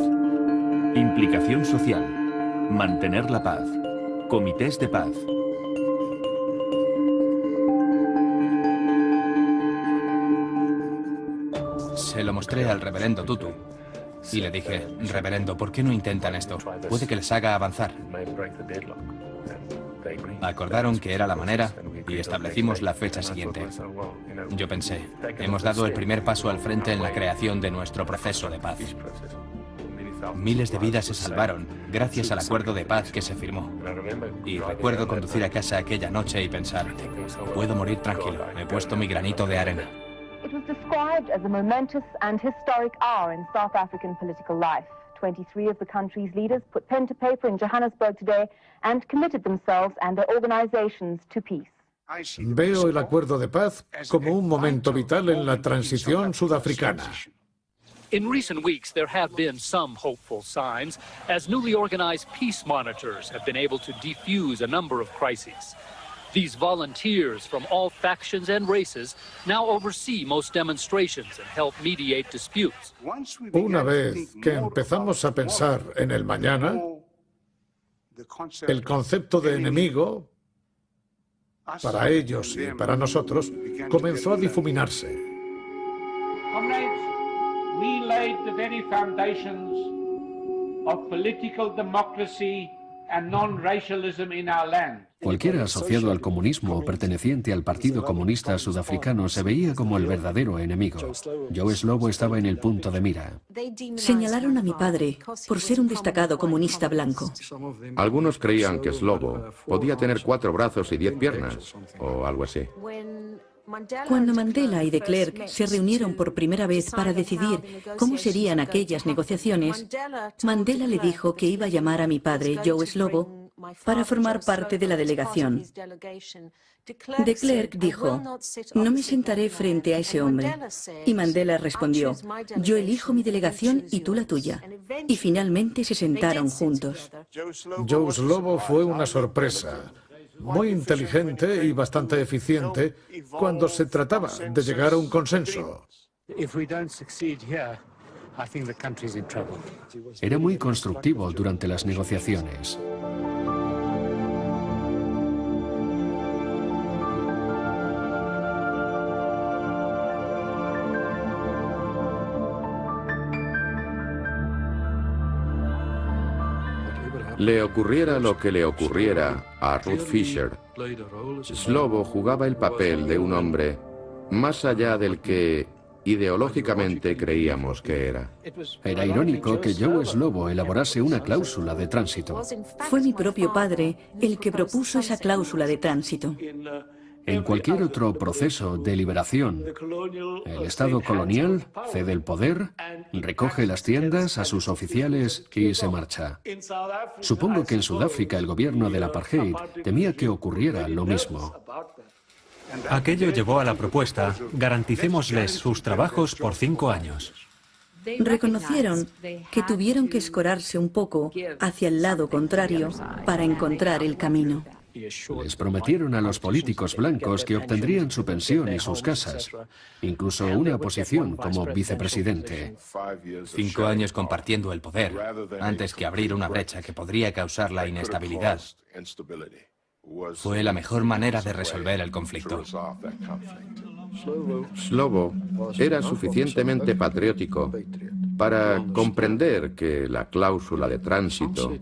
Implicación social. Mantener la paz. Comités de paz. Se lo mostré al reverendo Tutu y le dije, reverendo, ¿por qué no intentan esto? Puede que les haga avanzar. Acordaron que era la manera y establecimos la fecha siguiente. Yo pensé, hemos dado el primer paso al frente en la creación de nuestro proceso de paz. Miles de vidas se salvaron gracias al acuerdo de paz que se firmó. Y recuerdo conducir a casa aquella noche y pensar, puedo morir tranquilo, he puesto mi granito de arena. It was described as a momentous and historic hour in South African political life. 23 of the country's leaders put pen to paper in Johannesburg today and committed themselves and their organizations to peace. Veo el acuerdo de paz como un momento vital en la transición sudafricana. In recent weeks, there have been some hopeful signs, as newly organized peace monitors have been able to defuse a number of crises. These volunteers from all factions and races now oversee most demonstrations and help mediate disputes. Una vez que empezamos a pensar en el mañana, el concepto de enemigo, para ellos y para nosotros, comenzó a difuminarse. Comrades, we laid the very foundations of political democracy and non-racialism in our land. Cualquiera asociado al comunismo o perteneciente al Partido Comunista Sudafricano se veía como el verdadero enemigo. Joe Slovo estaba en el punto de mira. Señalaron a mi padre por ser un destacado comunista blanco. Algunos creían que Slovo podía tener 4 brazos y 10 piernas, o algo así. Cuando Mandela y de Klerk se reunieron por primera vez para decidir cómo serían aquellas negociaciones, Mandela le dijo que iba a llamar a mi padre, Joe Slovo, para formar parte de la delegación. De Klerk dijo, no me sentaré frente a ese hombre. Y Mandela respondió, yo elijo mi delegación y tú la tuya. Y finalmente se sentaron juntos. Joe Slovo fue una sorpresa. Muy inteligente y bastante eficiente cuando se trataba de llegar a un consenso. Era muy constructivo durante las negociaciones. Le ocurriera lo que le ocurriera a Ruth Fisher, Slovo jugaba el papel de un hombre más allá del que ideológicamente creíamos que era. Era irónico que Joe Slovo elaborase una cláusula de tránsito. Fue mi propio padre el que propuso esa cláusula de tránsito. En cualquier otro proceso de liberación, el Estado colonial cede el poder, recoge las tiendas a sus oficiales y se marcha. Supongo que en Sudáfrica el gobierno del apartheid temía que ocurriera lo mismo. Aquello llevó a la propuesta, garanticémosles sus trabajos por 5 años. Reconocieron que tuvieron que escorarse un poco hacia el lado contrario para encontrar el camino. Les prometieron a los políticos blancos que obtendrían su pensión y sus casas, incluso una posición como vicepresidente. 5 años compartiendo el poder, antes que abrir una brecha que podría causar la inestabilidad. Fue la mejor manera de resolver el conflicto. Slovo era suficientemente patriótico para comprender que la cláusula de tránsito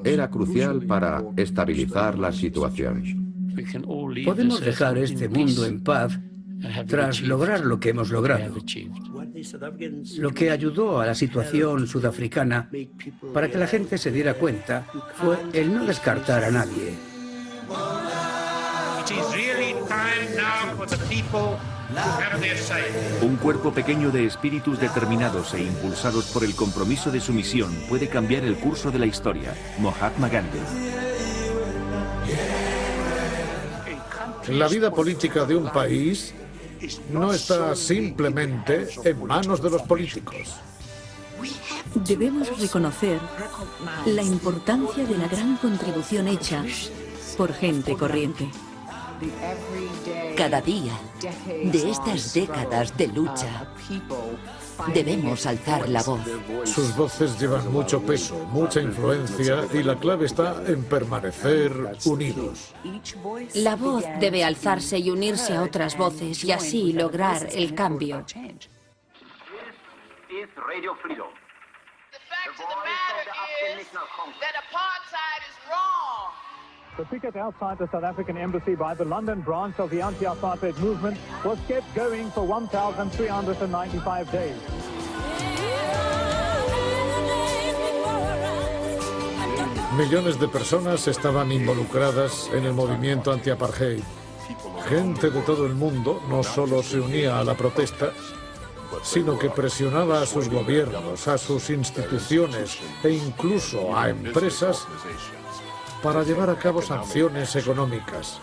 era crucial para estabilizar la situación. Podemos dejar este mundo en paz tras lograr lo que hemos logrado. Lo que ayudó a la situación sudafricana para que la gente se diera cuenta fue el no descartar a nadie. Un cuerpo pequeño de espíritus determinados e impulsados por el compromiso de su misión puede cambiar el curso de la historia. Mahatma Gandhi. La vida política de un país no está simplemente en manos de los políticos. Debemos reconocer la importancia de la gran contribución hecha por gente corriente. Cada día de estas décadas de lucha, debemos alzar la voz. Sus voces llevan mucho peso, mucha influencia, y la clave está en permanecer unidos. La voz debe alzarse y unirse a otras voces y así lograr el cambio. The picket outside the South African embassy by the London branch of the anti-apartheid movement was kept going for 1,395 days. Millones de personas estaban involucradas en el movimiento anti-apartheid. Gente de todo el mundo no solo se unía a la protesta, sino que presionaba a sus gobiernos, a sus instituciones e incluso a empresas para llevar a cabo sanciones económicas.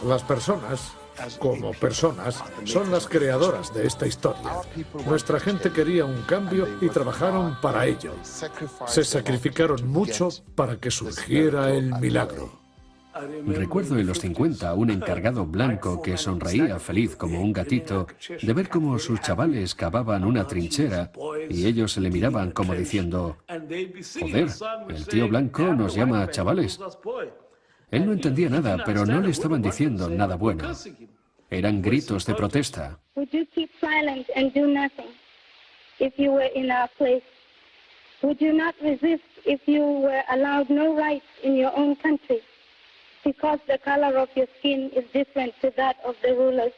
Las personas, como personas, son las creadoras de esta historia. Nuestra gente quería un cambio y trabajaron para ello. Se sacrificaron mucho para que surgiera el milagro. Recuerdo en los 50 un encargado blanco que sonreía feliz como un gatito de ver cómo sus chavales cavaban una trinchera y ellos se le miraban como diciendo: joder, el tío blanco nos llama chavales. Él no entendía nada, pero no le estaban diciendo nada bueno. Eran gritos de protesta. Would you keep silent and do nothing if you were in our place? Would you not resist if you were allowed no rights in your own country? Because the color of your skin is different to that of the rulers.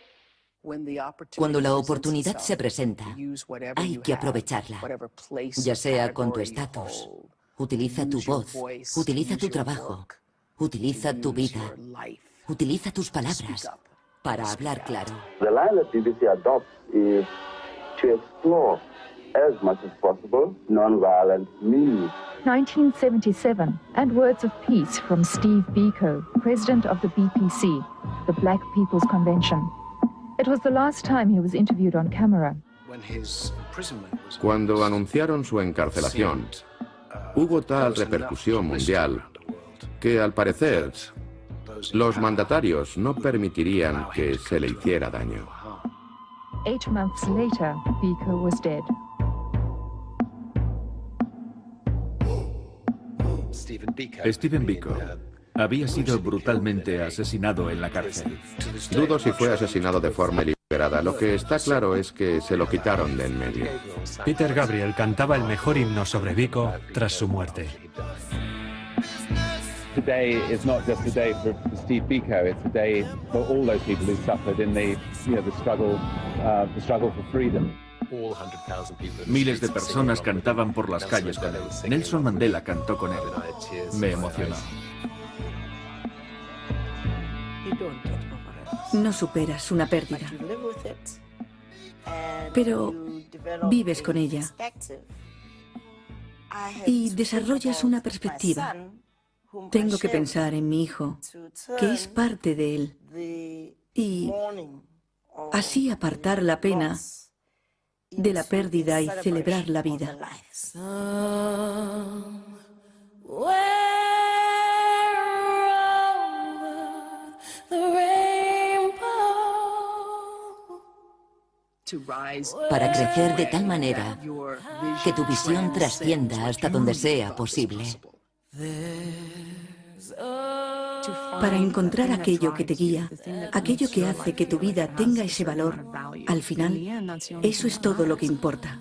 Cuando la oportunidad se presenta, hay que aprovecharla, ya sea con tu estatus. Utiliza tu voz, utiliza tu trabajo, utiliza tu vida, utiliza tus palabras para hablar claro. The line that BBC adopts is to explore as much as possible non-violent means. 1977, and words of peace from Steve Biko, president of the BPC, the Black People's Convention. It was the last time he was interviewed on camera. Cuando anunciaron su encarcelación, hubo tal repercusión mundial que, al parecer, los mandatarios no permitirían que se le hiciera daño. 8 months later, Biko was dead. Stephen Biko había sido brutalmente asesinado en la cárcel. Dudo si fue asesinado de forma deliberada. Lo que está claro es que se lo quitaron de en medio. Peter Gabriel cantaba el mejor himno sobre Biko tras su muerte. Today is not just a day for Steve Biko, it's a day for all those people who suffered in the struggle for freedom. Miles de personas cantaban por las calles con él. Nelson Mandela cantó con él. Me emocionó. No superas una pérdida, pero vives con ella y desarrollas una perspectiva. Tengo que pensar en mi hijo, que es parte de él, y así apartar la pena de la pérdida y celebrar la vida. Para crecer de tal manera que tu visión trascienda hasta donde sea posible. There's a para encontrar aquello que te guía, aquello que hace que tu vida tenga ese valor. Al final, eso es todo lo que importa.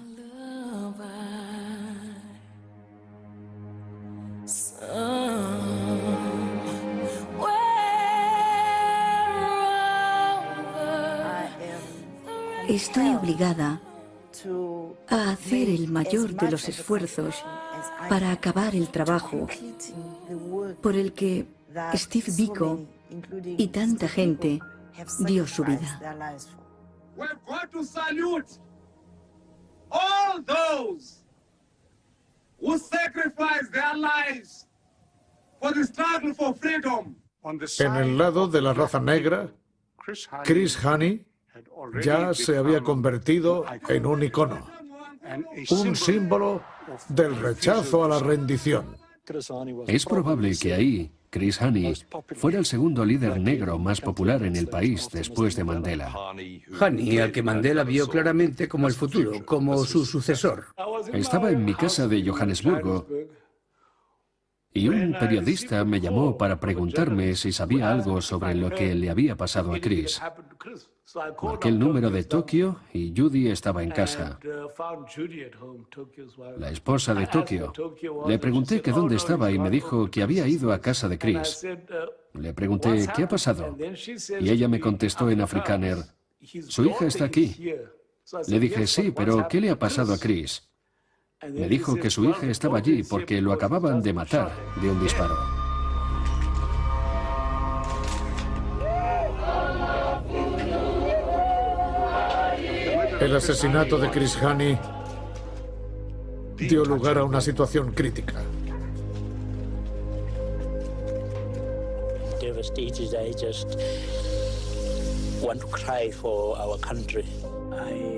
Estoy obligada a hacer el mayor de los esfuerzos para acabar el trabajo por el que Steve Biko y tanta gente dio su vida. We've got to salute all those who sacrificed their lives for the struggle for freedom. En el lado de la raza negra, Chris Hani ya se había convertido en un icono, un símbolo del rechazo a la rendición. Es probable que ahí Chris Hani fuera el segundo líder negro más popular en el país después de Mandela. Hani, al que Mandela vio claramente como el futuro, como su sucesor. Estaba en mi casa de Johannesburgo y un periodista me llamó para preguntarme si sabía algo sobre lo que le había pasado a Chris. Marqué el número de Tokio y Judy estaba en casa, la esposa de Tokio. Le pregunté que dónde estaba y me dijo que había ido a casa de Chris. Le pregunté, ¿qué ha pasado? Y ella me contestó en afrikáner, su hija está aquí. Le dije, sí, pero ¿qué le ha pasado a Chris? Me dijo que su hija estaba allí porque lo acababan de matar de un disparo. El asesinato de Chris Hani dio lugar a una situación crítica.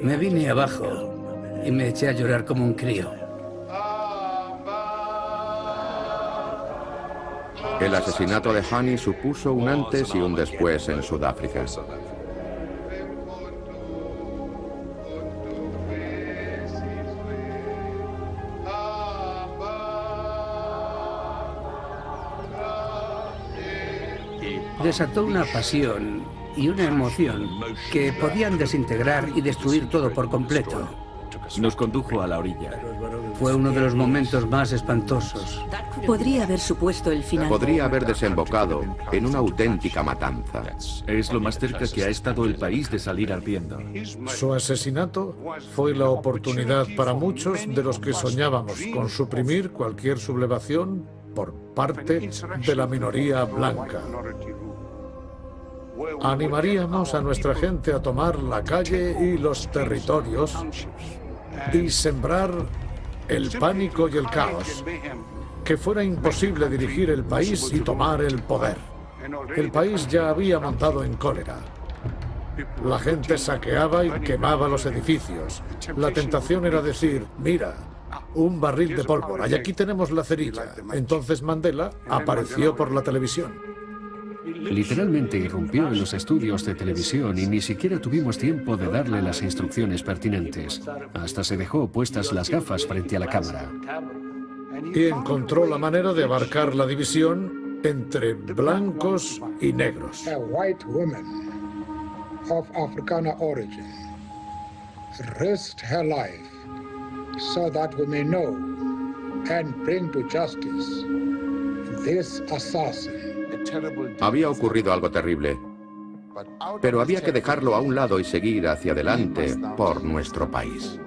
Me vine abajo y me eché a llorar como un crío. El asesinato de Hani supuso un antes y un después en Sudáfrica. Desató una pasión y una emoción que podían desintegrar y destruir todo por completo. Nos condujo a la orilla. Fue uno de los momentos más espantosos. Podría haber supuesto el final. Podría haber desembocado en una auténtica matanza. Es lo más cerca que ha estado el país de salir ardiendo. Su asesinato fue la oportunidad para muchos de los que soñábamos con suprimir cualquier sublevación por parte de la minoría blanca. Animaríamos a nuestra gente a tomar la calle y los territorios y sembrar el pánico y el caos, que fuera imposible dirigir el país y tomar el poder. El país ya había montado en cólera. La gente saqueaba y quemaba los edificios. La tentación era decir, mira, un barril de pólvora y aquí tenemos la cerilla. Entonces Mandela apareció por la televisión. Literalmente irrumpió en los estudios de televisión y ni siquiera tuvimos tiempo de darle las instrucciones pertinentes. Hasta se dejó puestas las gafas frente a la cámara. Y encontró la manera de abarcar la división entre blancos y negros. A white woman of Afrikaner origin risked her life so that we may know and bring to justice this assassin. Había ocurrido algo terrible, pero había que dejarlo a un lado y seguir hacia adelante por nuestro país.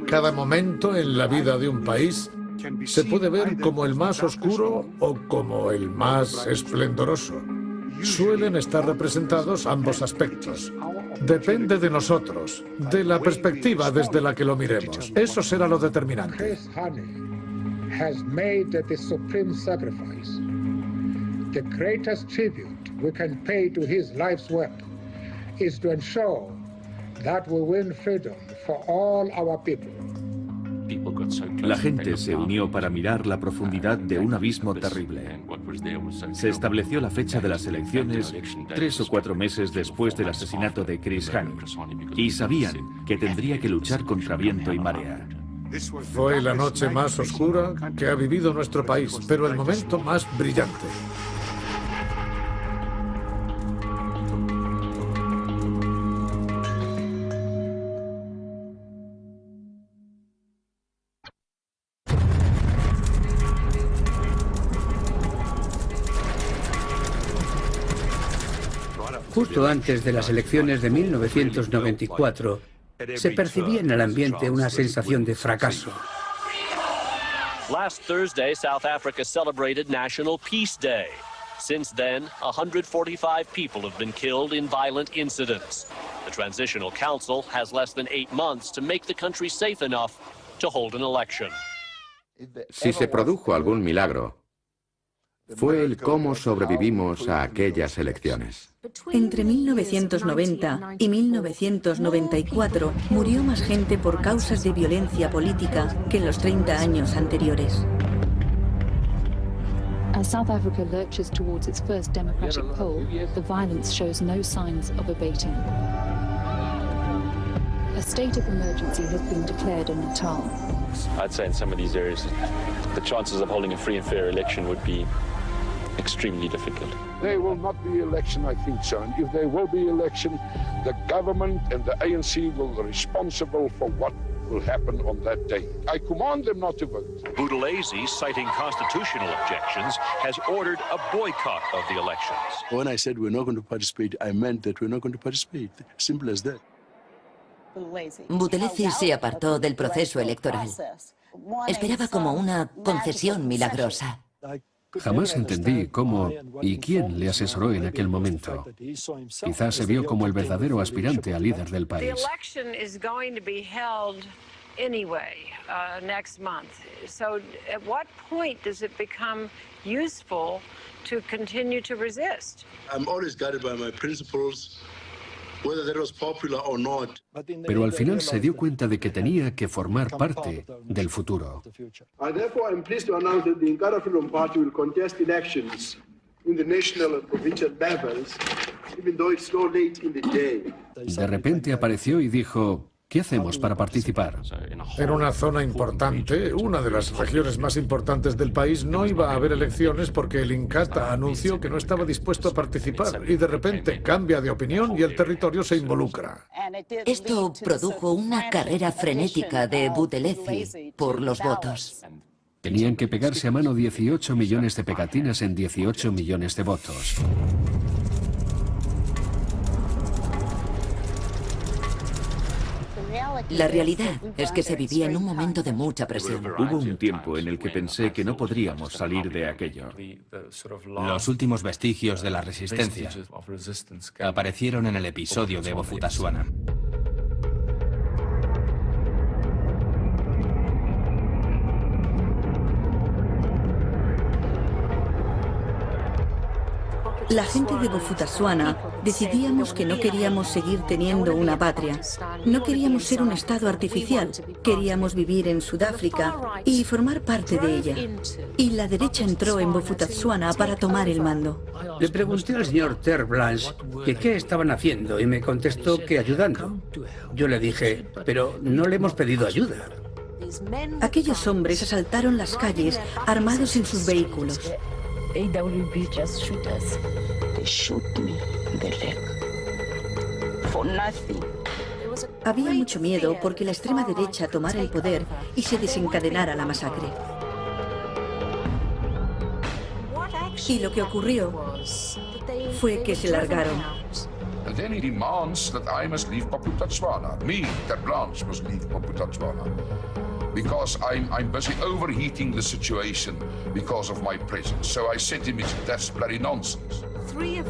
Cada momento en la vida de un país se puede ver como el más oscuro o como el más esplendoroso. Suelen estar representados ambos aspectos. Depende de nosotros, de la perspectiva desde la que lo miremos. Eso será lo determinante. Chris Hani has made the supreme sacrifice. The greatest tribute we can pay to his life's work is to ensure that we win freedom for all our people. La gente se unió para mirar la profundidad de un abismo terrible. Se estableció la fecha de las elecciones 3 o 4 meses después del asesinato de Chris Hani, y sabían que tendría que luchar contra viento y marea. Fue la noche más oscura que ha vivido nuestro país, pero el momento más brillante. Justo antes de las elecciones de 1994, se percibía en el ambiente una sensación de fracaso. Last Thursday, South Africa celebrated National Peace Day. Since then, 145 people have been killed in violent incidents. The Transitional Council has less than 8 months to make the country safe enough to hold an election. Si se produjo algún milagro, fue el cómo sobrevivimos a aquellas elecciones. Entre 1990 y 1994 murió más gente por causas de violencia política que en los 30 años anteriores. As South Africa lurches towards its first democratic poll, the violence shows no signs of abating. A state of emergency has been declared in Natal. I'd say in some of these areas, the chances of holding a free and fair election would be extremely difficult. There will not be election, I think so. And if there will be election, the government and the ANC will be responsible for what will happen on that day. I command them not to vote. Buthelezi, citing constitutional objections, has ordered a boycott of the elections. When I said we're not going to participate, I meant that we're not going to participate. Simple as that. Buthelezi se apartó del proceso electoral. Esperaba como una concesión milagrosa. Jamás entendí cómo y quién le asesoró en aquel momento. Quizás se vio como el verdadero aspirante a líder del país. Next month. So at what point does it become useful to continue to resist? I'm always guided by my principles, whether that was popular or not. Pero al final se dio cuenta de que tenía que formar parte del futuro. I therefore am pleased to announce that the Inkatha Freedom Party will contest elections in the national and provincial levels, even though it's so late in the day. De repente apareció y dijo: ¿qué hacemos para participar? En una zona importante, una de las regiones más importantes del país, no iba a haber elecciones porque el Inkatha anunció que no estaba dispuesto a participar y de repente cambia de opinión y el territorio se involucra. Esto produjo una carrera frenética de Buthelezi por los votos. Tenían que pegarse a mano 18 millones de pegatinas en 18 millones de votos. La realidad es que se vivía en un momento de mucha presión. Hubo un tiempo en el que pensé que no podríamos salir de aquello. Los últimos vestigios de la resistencia aparecieron en el episodio de Bophuthatswana. La gente de Bophuthatswana decidíamos que no queríamos seguir teniendo una patria. No queríamos ser un estado artificial. Queríamos vivir en Sudáfrica y formar parte de ella. Y la derecha entró en Bophuthatswana para tomar el mando. Le pregunté al señor Terre Blanche que qué estaban haciendo y me contestó que ayudando. Yo le dije, pero no le hemos pedido ayuda. Aquellos hombres asaltaron las calles armados en sus vehículos. AWB just shoot us. They shoot me in the leg. For nothing. Había mucho miedo porque la extrema derecha tomara el poder y se desencadenara la masacre. Y lo que ocurrió fue que se largaron. And then he demands that I must leave Bophuthatswana. Me, Terre Blanche, must leave Bophuthatswana. Because I'm busy overheating the situation because of my presence. So I said to him, that's bloody nonsense.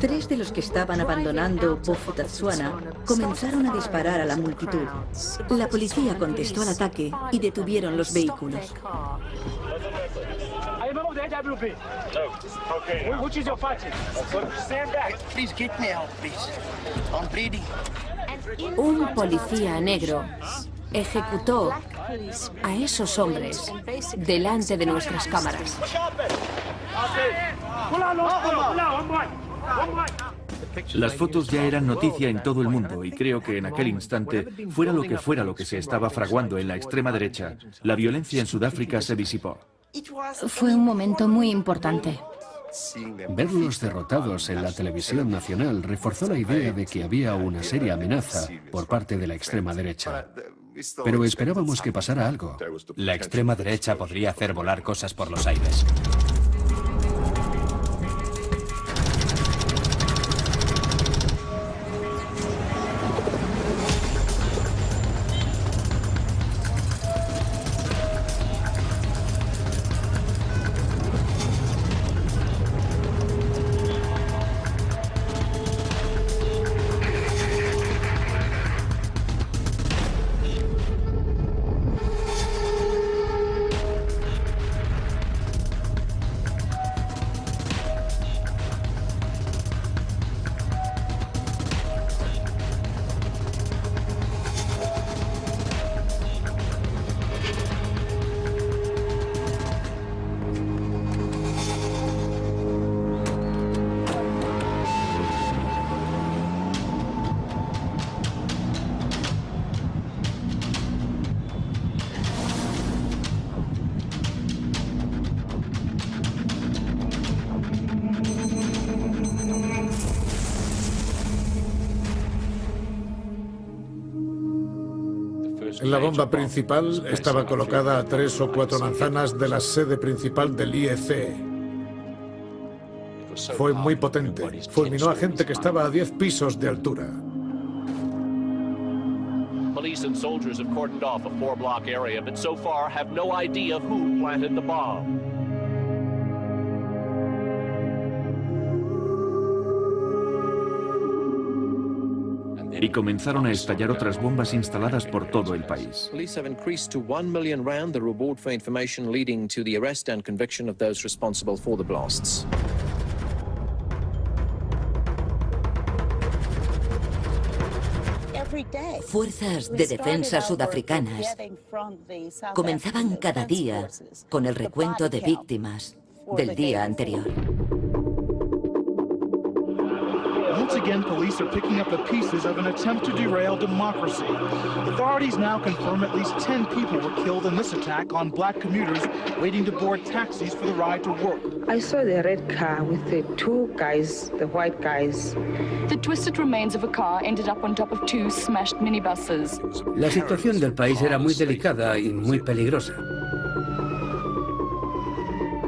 3 de los que estaban abandonando Bophuthatswana comenzaron a disparar a la multitud. La policía contestó al ataque y detuvieron los vehículos. Are you a member of the AWB? No. Okay. Which is your party? Stand back. Please get me out, please. I'm bleeding. Un policía negro ejecutó a esos hombres delante de nuestras cámaras. Las fotos ya eran noticia en todo el mundo y creo que en aquel instante, fuera lo que se estaba fraguando en la extrema derecha, la violencia en Sudáfrica se disipó. Fue un momento muy importante. Verlos derrotados en la televisión nacional reforzó la idea de que había una seria amenaza por parte de la extrema derecha. Pero esperábamos que pasara algo. La extrema derecha podría hacer volar cosas por los aires. La bomba principal estaba colocada a 3 o 4 manzanas de la sede principal del IEC. Fue muy potente. Fulminó a gente que estaba a 10 pisos de altura. Police and soldiers have cordoned off a 4-block area, but so far have no idea who planted the bomb. Y comenzaron a estallar otras bombas instaladas por todo el país. Police have increased to 1 million rand the reward for information leading to the arrest and conviction of those responsible for the blasts. Fuerzas de defensa sudafricanas comenzaban cada día con el recuento de víctimas del día anterior. Once again, police are picking up the pieces of an attempt to derail democracy. Authorities now confirm at least 10 people were killed in this attack on black commuters waiting to board taxis for the ride to work. I saw the red car with the 2 guys, the white guys. The twisted remains of a car ended up on top of 2 smashed minibuses. La situación del país era muy delicada y muy peligrosa.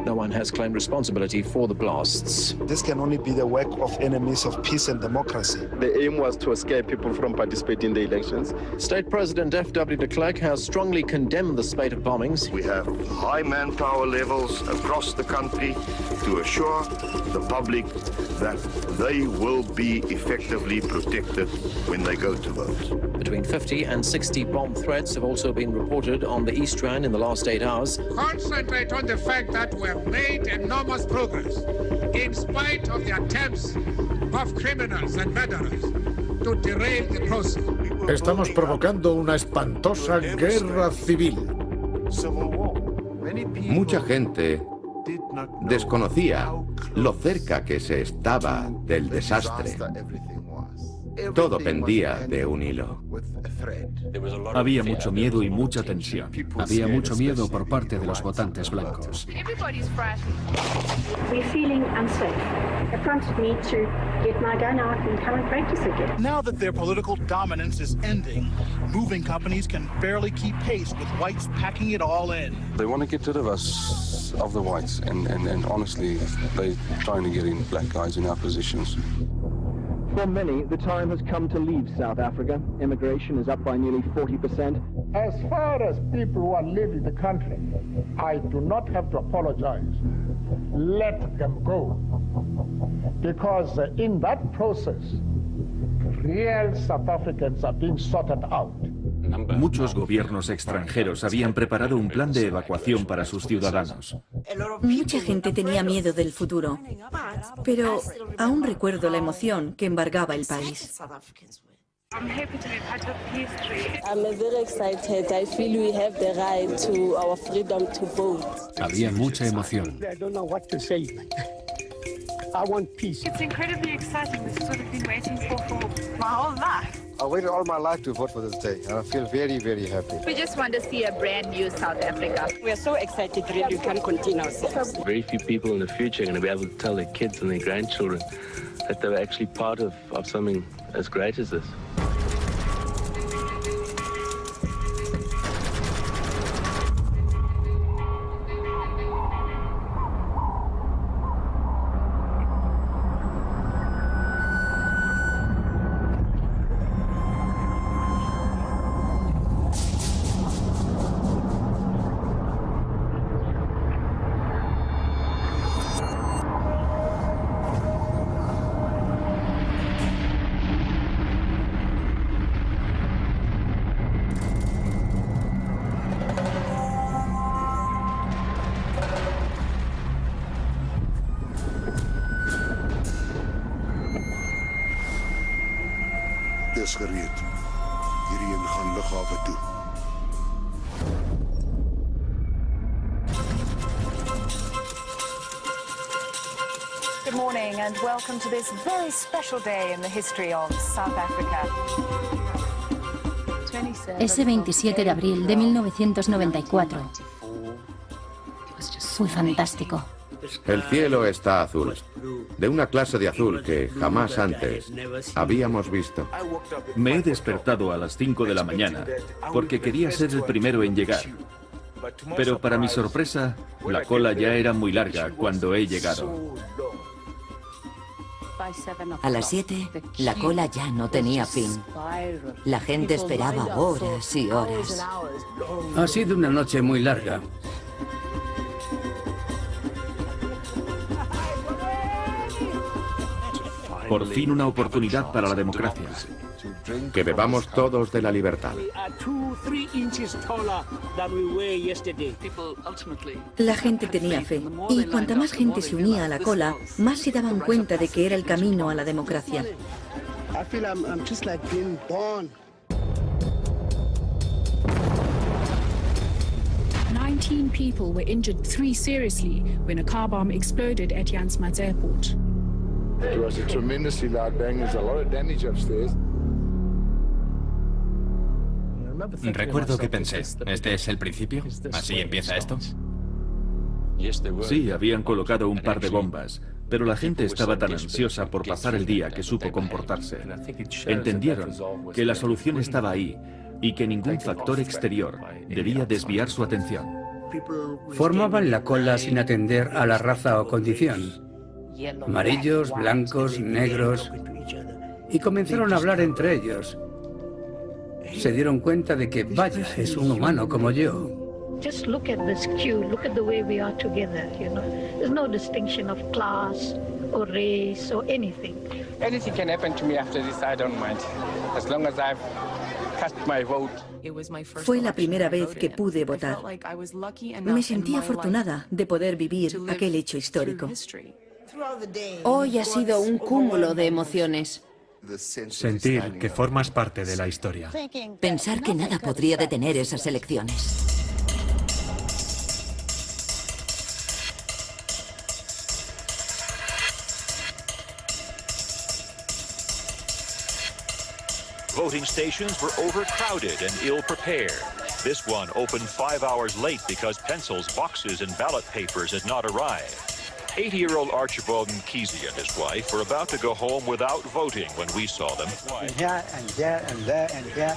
No one has claimed responsibility for the blasts. This can only be the work of enemies of peace and democracy. The aim was to scare people from participating in the elections. State President F.W. de Klerk has strongly condemned the spate of bombings. We have high manpower levels across the country to assure the public that they will be effectively protected when they go to vote. Between 50 and 60 bomb threats have also been reported on the East Rand in the last 8 hours. Concentrate on the fact that we have made enormous progress in spite of the attempts of criminals and murderers to derail the process. Estamos provocando una espantosa guerra civil. Mucha gente desconocía lo cerca que se estaba del desastre. Todo pendía de un hilo. Había mucho miedo y mucha tensión. Había mucho miedo por parte de los votantes blancos. Now that their political dominance is ending, moving companies can barely keep pace with whites packing it all in. They want to get rid of us, of the whites, and honestly, they're trying to get in black guys in our positions. For many, the time has come to leave South Africa. Immigration is up by nearly 40%. As far as people who are leaving the country, I do not have to apologize. Let them go. Because in that process, real South Africans are being sorted out. Muchos gobiernos extranjeros habían preparado un plan de evacuación para sus ciudadanos. Mucha gente tenía miedo del futuro, pero aún recuerdo la emoción que embargaba el país. I'm very excited. I feel we have the right to our freedom to vote. Había mucha emoción. I don't know what to say. I want peace. It's incredibly exciting. This is what I've been waiting for my whole life. I waited all my life to vote for this day, and I feel very, very happy. We just want to see a brand new South Africa. We are so excited that we can continue ourselves. Very few people in the future are going to be able to tell their kids and their grandchildren that they were actually part of something as great as this. Dis gereed. Hierheen gaan lughawe toe. Good morning and welcome to this very special day in the history of South Africa. Ese 27 de abril de 1994 fue fantástico. El cielo está azul, de una clase de azul que jamás antes habíamos visto. Me he despertado a las 5 de la mañana porque quería ser el primero en llegar. Pero para mi sorpresa, la cola ya era muy larga cuando he llegado. A las 7, la cola ya no tenía fin. La gente esperaba horas y horas. Ha sido una noche muy larga. Por fin una oportunidad para la democracia. Que bebamos todos de la libertad. La gente tenía fe, y cuanta más gente se unía a la cola, más se daban cuenta de que era el camino a la democracia. 19 people were injured, 3 seriously, when a car bomb exploded at Jan Smuts Airport. It was a tremendously loud bang. There's a lot of damage upstairs. Recuerdo que pensé, ¿este es el principio? ¿Así empieza esto? Sí, habían colocado un par de bombas, pero la gente estaba tan ansiosa por pasar el día que supo comportarse. Entendieron que la solución estaba ahí y que ningún factor exterior debía desviar su atención. Formaban la cola sin atender a la raza o condición. Amarillos, blancos, negros. Y comenzaron a hablar entre ellos. Se dieron cuenta de que, vaya, es un humano como yo. Just look at this queue, look at the way we are together, you know. There's no distinction of class or race or anything. Anything can happen to me after this, I don't mind. As long as I've cast my vote. Fue la primera vez que pude votar. Me sentí afortunada de poder vivir aquel hecho histórico. Hoy ha sido un cúmulo de emociones. Sentir que formas parte de la historia. Pensar que nada podría detener esas elecciones. Voting stations were overcrowded and ill-prepared. This one opened 5 hours late because pencils, boxes, and ballot papers had not arrived. 80-year-old Archibald Nkisi and his wife were about to go home without voting when we saw them. And here and there and there and here.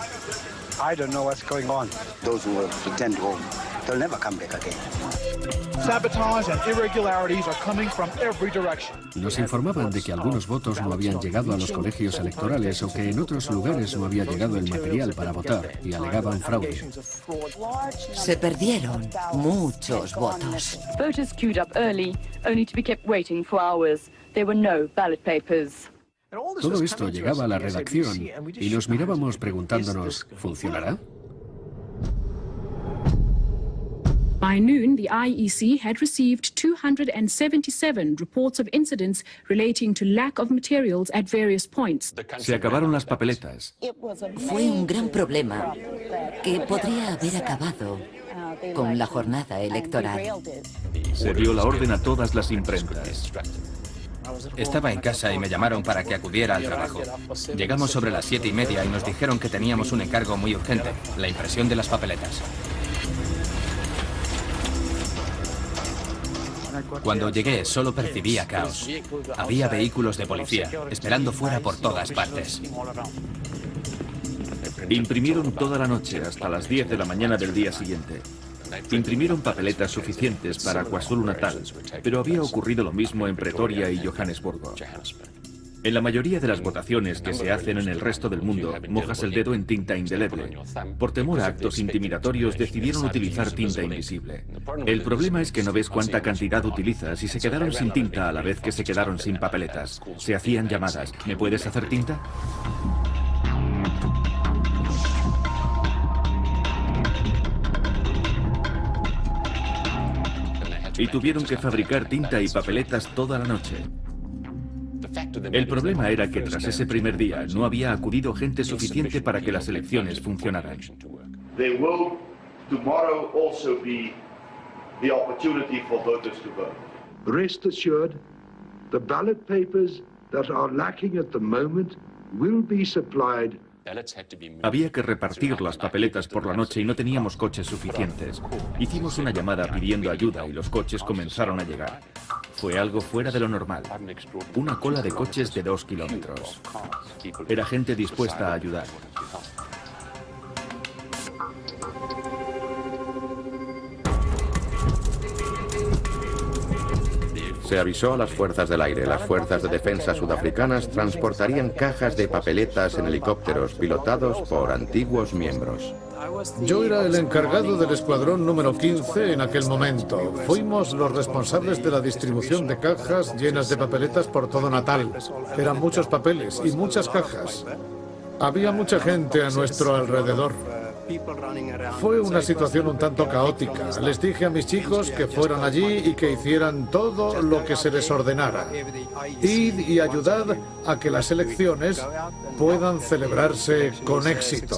I don't know what's going on. Those who will pretend home, they'll never come back again. Sabotage and irregularities are coming from every direction. Nos informaban de que algunos votos no habían llegado a los colegios electorales o que en otros lugares no había llegado el material para votar y alegaban fraude. Se perdieron muchos votos. Voters queued up early, only to be kept waiting for hours. There were no ballot papers. Todo esto llegaba a la redacción y nos mirábamos preguntándonos, ¿funcionará? By noon, the IEC had received 277 reports of incidents relating to lack of materials at various points. Se acabaron las papeletas. Fue un gran problema que podría haber acabado con la jornada electoral. Se dio la orden a todas las imprentas. Estaba en casa y me llamaron para que acudiera al trabajo. Llegamos sobre las 7:30 y nos dijeron que teníamos un encargo muy urgente, la impresión de las papeletas. Cuando llegué solo percibía caos. Había vehículos de policía, esperando fuera por todas partes. Imprimieron toda la noche hasta las 10 de la mañana del día siguiente. Imprimieron papeletas suficientes para KwaZulu-Natal, pero había ocurrido lo mismo en Pretoria y Johannesburgo. En la mayoría de las votaciones que se hacen en el resto del mundo, mojas el dedo en tinta indeleble. Por temor a actos intimidatorios, decidieron utilizar tinta invisible. El problema es que no ves cuánta cantidad utilizas y se quedaron sin tinta a la vez que se quedaron sin papeletas. Se hacían llamadas. ¿Me puedes hacer tinta? Y tuvieron que fabricar tinta y papeletas toda la noche. El problema era que tras ese primer día no había acudido gente suficiente para que las elecciones funcionaran. There will tomorrow also be the opportunity for voters to vote. Rest assured, the ballot papers that are lacking at the moment will be supplied Había que repartir las papeletas por la noche y no teníamos coches suficientes. Hicimos una llamada pidiendo ayuda y los coches comenzaron a llegar. Fue algo fuera de lo normal. Una cola de coches de 2 kilómetros. Era gente dispuesta a ayudar. Se avisó a las fuerzas del aire. Las fuerzas de defensa sudafricanas transportarían cajas de papeletas en helicópteros pilotados por antiguos miembros. Yo era el encargado del escuadrón número 15 en aquel momento. Fuimos los responsables de la distribución de cajas llenas de papeletas por todo Natal. Eran muchos papeles y muchas cajas. Había mucha gente a nuestro alrededor. Fue una situación un tanto caótica. Les dije a mis chicos que fueran allí y que hicieran todo lo que se les ordenara. Id y ayudad a que las elecciones puedan celebrarse con éxito.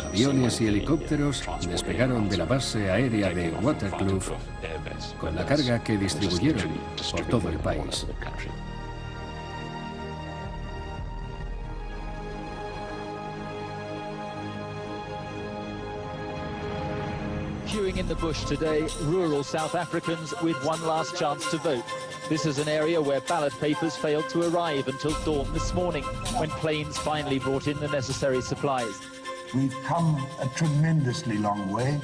Aviones y helicópteros despegaron de la base aérea de Waterkloof con la carga que distribuyeron por todo el país. Queuing in the bush today, rural South Africans with one last chance to vote. This is an area where ballot papers failed to arrive until dawn this morning, when planes finally brought in the necessary supplies. We've come a tremendously long way.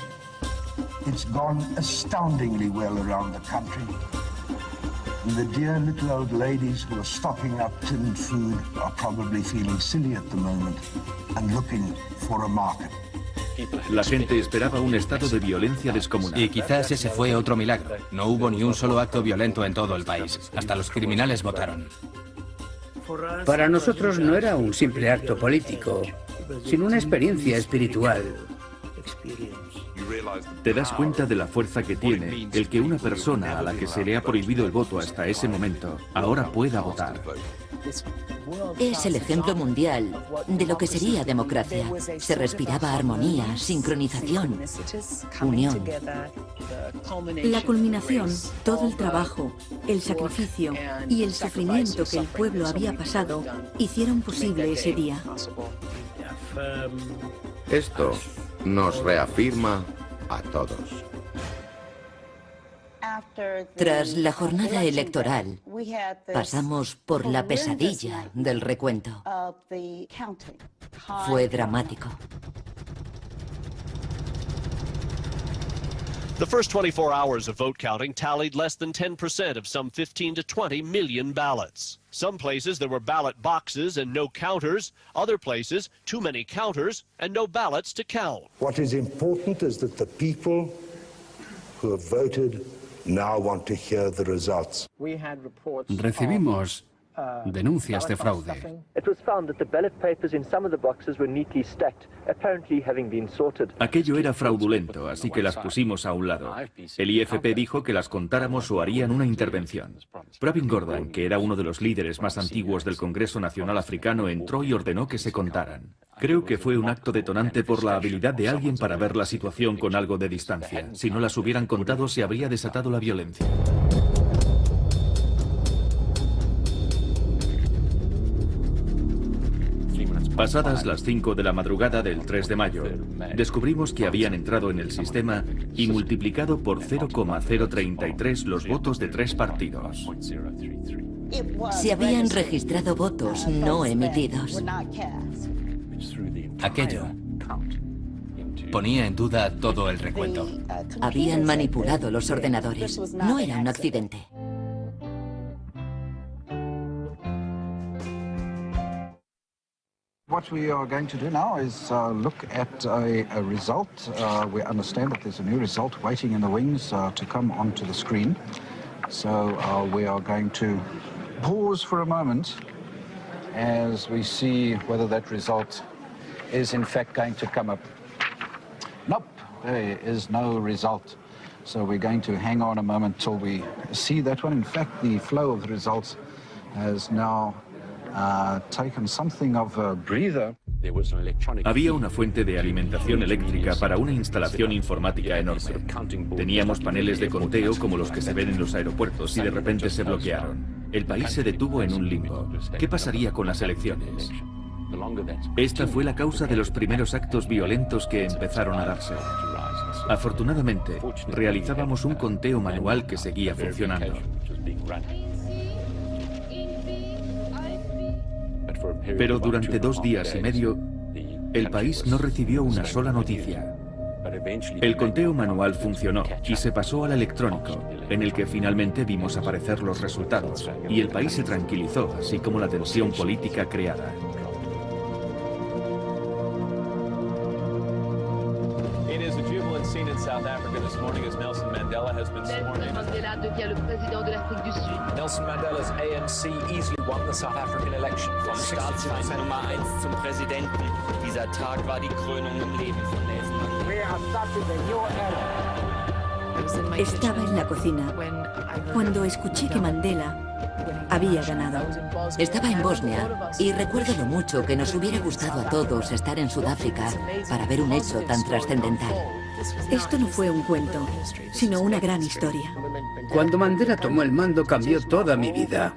It's gone astoundingly well around the country. And the dear little old ladies who are stocking up tinned food are probably feeling silly at the moment and looking for a market. La gente esperaba un estado de violencia descomunal. Y quizás ese fue otro milagro. No hubo ni un solo acto violento en todo el país. Hasta los criminales votaron. Para nosotros no era un simple acto político, sino una experiencia espiritual. Te das cuenta de la fuerza que tiene el que una persona a la que se le ha prohibido el voto hasta ese momento ahora pueda votar. Es el ejemplo mundial de lo que sería democracia. Se respiraba armonía, sincronización, unión. La culminación, todo el trabajo, el sacrificio y el sufrimiento que el pueblo había pasado hicieron posible ese día. Esto nos reafirma a todos. Tras la jornada electoral, pasamos por la pesadilla del recuento. Fue dramático. The first 24 hours of vote counting tallied less than 10% of some 15 to 20 million ballots. Some places there were ballot boxes and no counters. Other places, too many counters and no ballots to count. What is important is that the people who have voted now want to hear the results. Recibimos denuncias de fraude. It was found that the ballot papers in some of the boxes were neatly stacked, apparently having been sorted. Aquello era fraudulento, así que las pusimos a un lado. El IFP dijo que las contáramos o harían una intervención. Pravin Gordhan, que era uno de los líderes más antiguos del Congreso Nacional Africano, entró y ordenó que se contaran. Creo que fue un acto detonante por la habilidad de alguien para ver la situación con algo de distancia. Si no las hubieran contado, se habría desatado la violencia. Pasadas las 5 de la madrugada del 3 de mayo, descubrimos que habían entrado en el sistema y multiplicado por 0,033 los votos de 3 partidos. Se habían registrado votos no emitidos. Aquello ponía en duda todo el recuento. Habían manipulado los ordenadores. No era un accidente. What we are going to do now is look at a result. We understand that there's a new result waiting in the wings to come onto the screen. So we are going to pause for a moment as we see whether that result is in fact going to come up. Nope, there is no result. So we're going to hang on a moment till we see that one. In fact, the flow of the results has now taken something of a breather. Había una fuente de alimentación eléctrica para una instalación informática enorme. Teníamos paneles de conteo como los que se ven en los aeropuertos y de repente se bloquearon. el país se detuvo en un limbo. ¿Qué pasaría con las elecciones? Esta fue la causa de los primeros actos violentos que empezaron a darse. Afortunadamente, realizábamos un conteo manual que seguía funcionando. Pero durante 2 días y medio, el país no recibió una sola noticia. El conteo manual funcionó y se pasó al electrónico, en el que finalmente vimos aparecer los resultados, y el país se tranquilizó, así como la tensión política creada. South Africa this morning as Nelson Mandela has been sworn in. Mandela devient le président de l'Afrique du Sud. Nelson Mandela's ANC easily won the South African election. Vom Staatsfeind Nummer 1 zum Präsidenten. Dieser Tag war die Krönung im Leben von Nelson Mandela. We are starting a new era. Estaba en la cocina cuando escuché que Mandela había ganado. Estaba en Bosnia y recuerdo lo mucho que nos hubiera gustado a todos estar en Sudáfrica para ver un hecho tan trascendental. Esto no fue un cuento, sino una gran historia. Cuando Mandela tomó el mando cambió toda mi vida.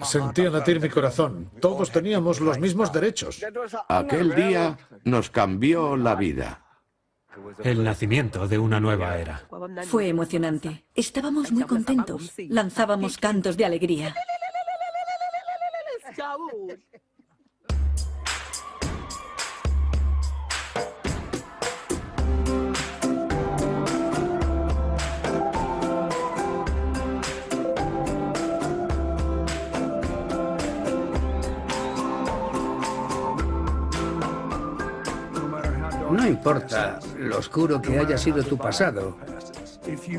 Sentía latir mi corazón. Todos teníamos los mismos derechos. Aquel día nos cambió la vida. El nacimiento de una nueva era. Fue emocionante. Estábamos muy contentos. Lanzábamos cantos de alegría. No importa lo oscuro que haya sido tu pasado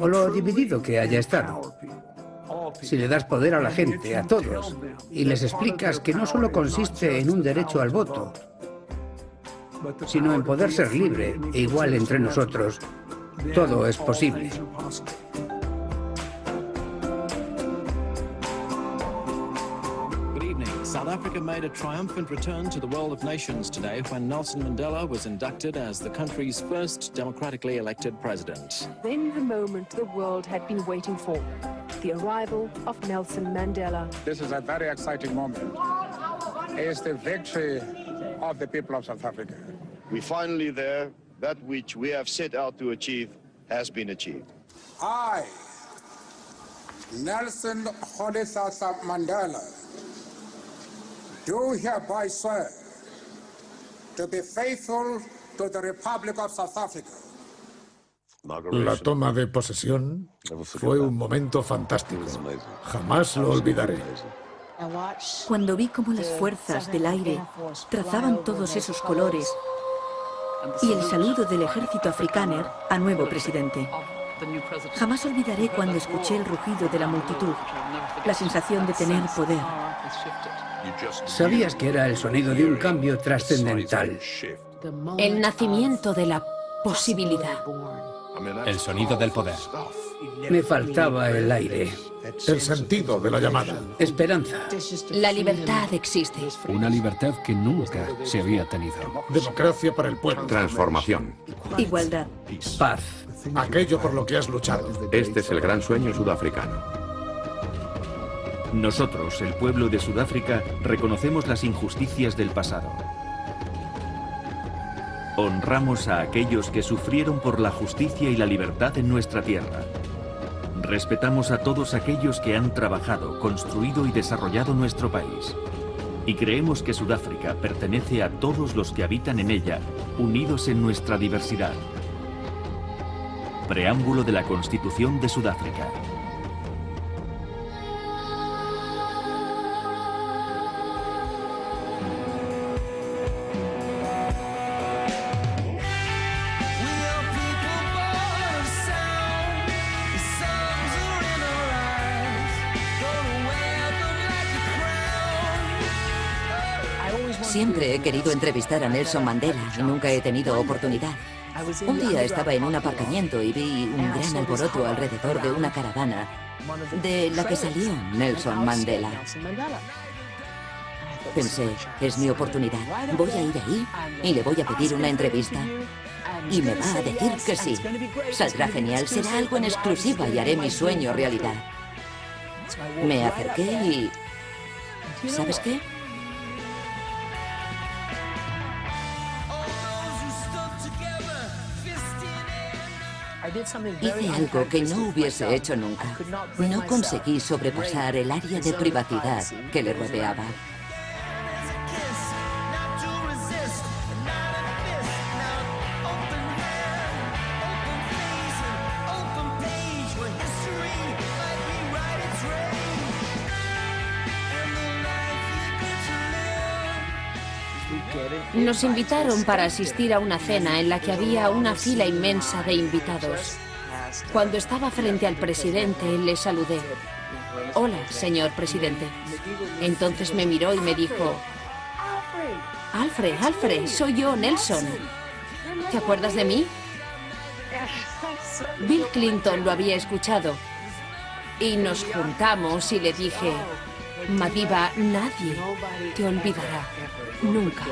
o lo dividido que haya estado. Si le das poder a la gente, a todos, y les explicas que no solo consiste en un derecho al voto, sino en poder ser libre e igual entre nosotros, todo es posible. South Africa made a triumphant return to the world of nations today when Nelson Mandela was inducted as the country's first democratically elected president. Then the moment the world had been waiting for, the arrival of Nelson Mandela. This is a very exciting moment. It's the victory of the people of South Africa. We're finally there. That which we have set out to achieve has been achieved. I, Nelson Rolihlahla Mandela, do hereby swear to be faithful to the Republic of South Africa. La toma de posesión fue un momento fantástico. Jamás lo olvidaré. Cuando vi cómo las fuerzas del aire trazaban todos esos colores y el saludo del ejército afrikáner a nuevo presidente. Jamás olvidaré cuando escuché el rugido de la multitud, la sensación de tener poder. Sabías que era el sonido de un cambio trascendental. El nacimiento de la posibilidad. El sonido del poder. Me faltaba el aire. El sentido de la llamada. Esperanza. La libertad existe. Una libertad que nunca se había tenido. Democracia para el pueblo. Transformación. Igualdad. Paz. Aquello por lo que has luchado. Este es el gran sueño sudafricano. Nosotros, el pueblo de Sudáfrica, reconocemos las injusticias del pasado. Honramos a aquellos que sufrieron por la justicia y la libertad en nuestra tierra. Respetamos a todos aquellos que han trabajado, construido y desarrollado nuestro país. Y creemos que Sudáfrica pertenece a todos los que habitan en ella, unidos en nuestra diversidad. Preámbulo de la Constitución de Sudáfrica. Siempre he querido entrevistar a Nelson Mandela y nunca he tenido oportunidad. Un día estaba en un aparcamiento y vi un gran alboroto alrededor de una caravana de la que salió Nelson Mandela. Pensé, es mi oportunidad. Voy a ir ahí y le voy a pedir una entrevista. Y me va a decir que sí. Saldrá genial, será algo en exclusiva y haré mi sueño realidad. Me acerqué y... ¿sabes qué? Hice algo que no hubiese hecho nunca. No conseguí sobrepasar el área de privacidad que le rodeaba. Nos invitaron para asistir a una cena en la que había una fila inmensa de invitados. Cuando estaba frente al presidente, le saludé. Hola, señor presidente. Entonces me miró y me dijo, Alfred, soy yo, Nelson. ¿Te acuerdas de mí? Bill Clinton lo había escuchado. Y nos juntamos y le dije, Madiba, nadie te olvidará. Nunca.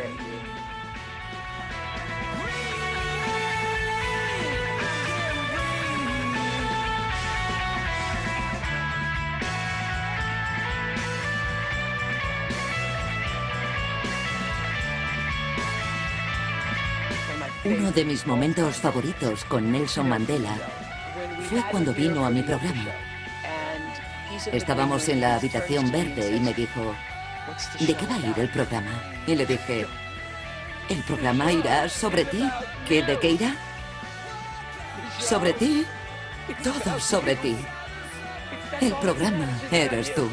Uno de mis momentos favoritos con Nelson Mandela fue cuando vino a mi programa. Estábamos en la habitación verde y me dijo, ¿de qué va a ir el programa? Y le dije, el programa irá sobre ti. ¿De qué irá? Sobre ti. Todo sobre ti. El programa eres tú.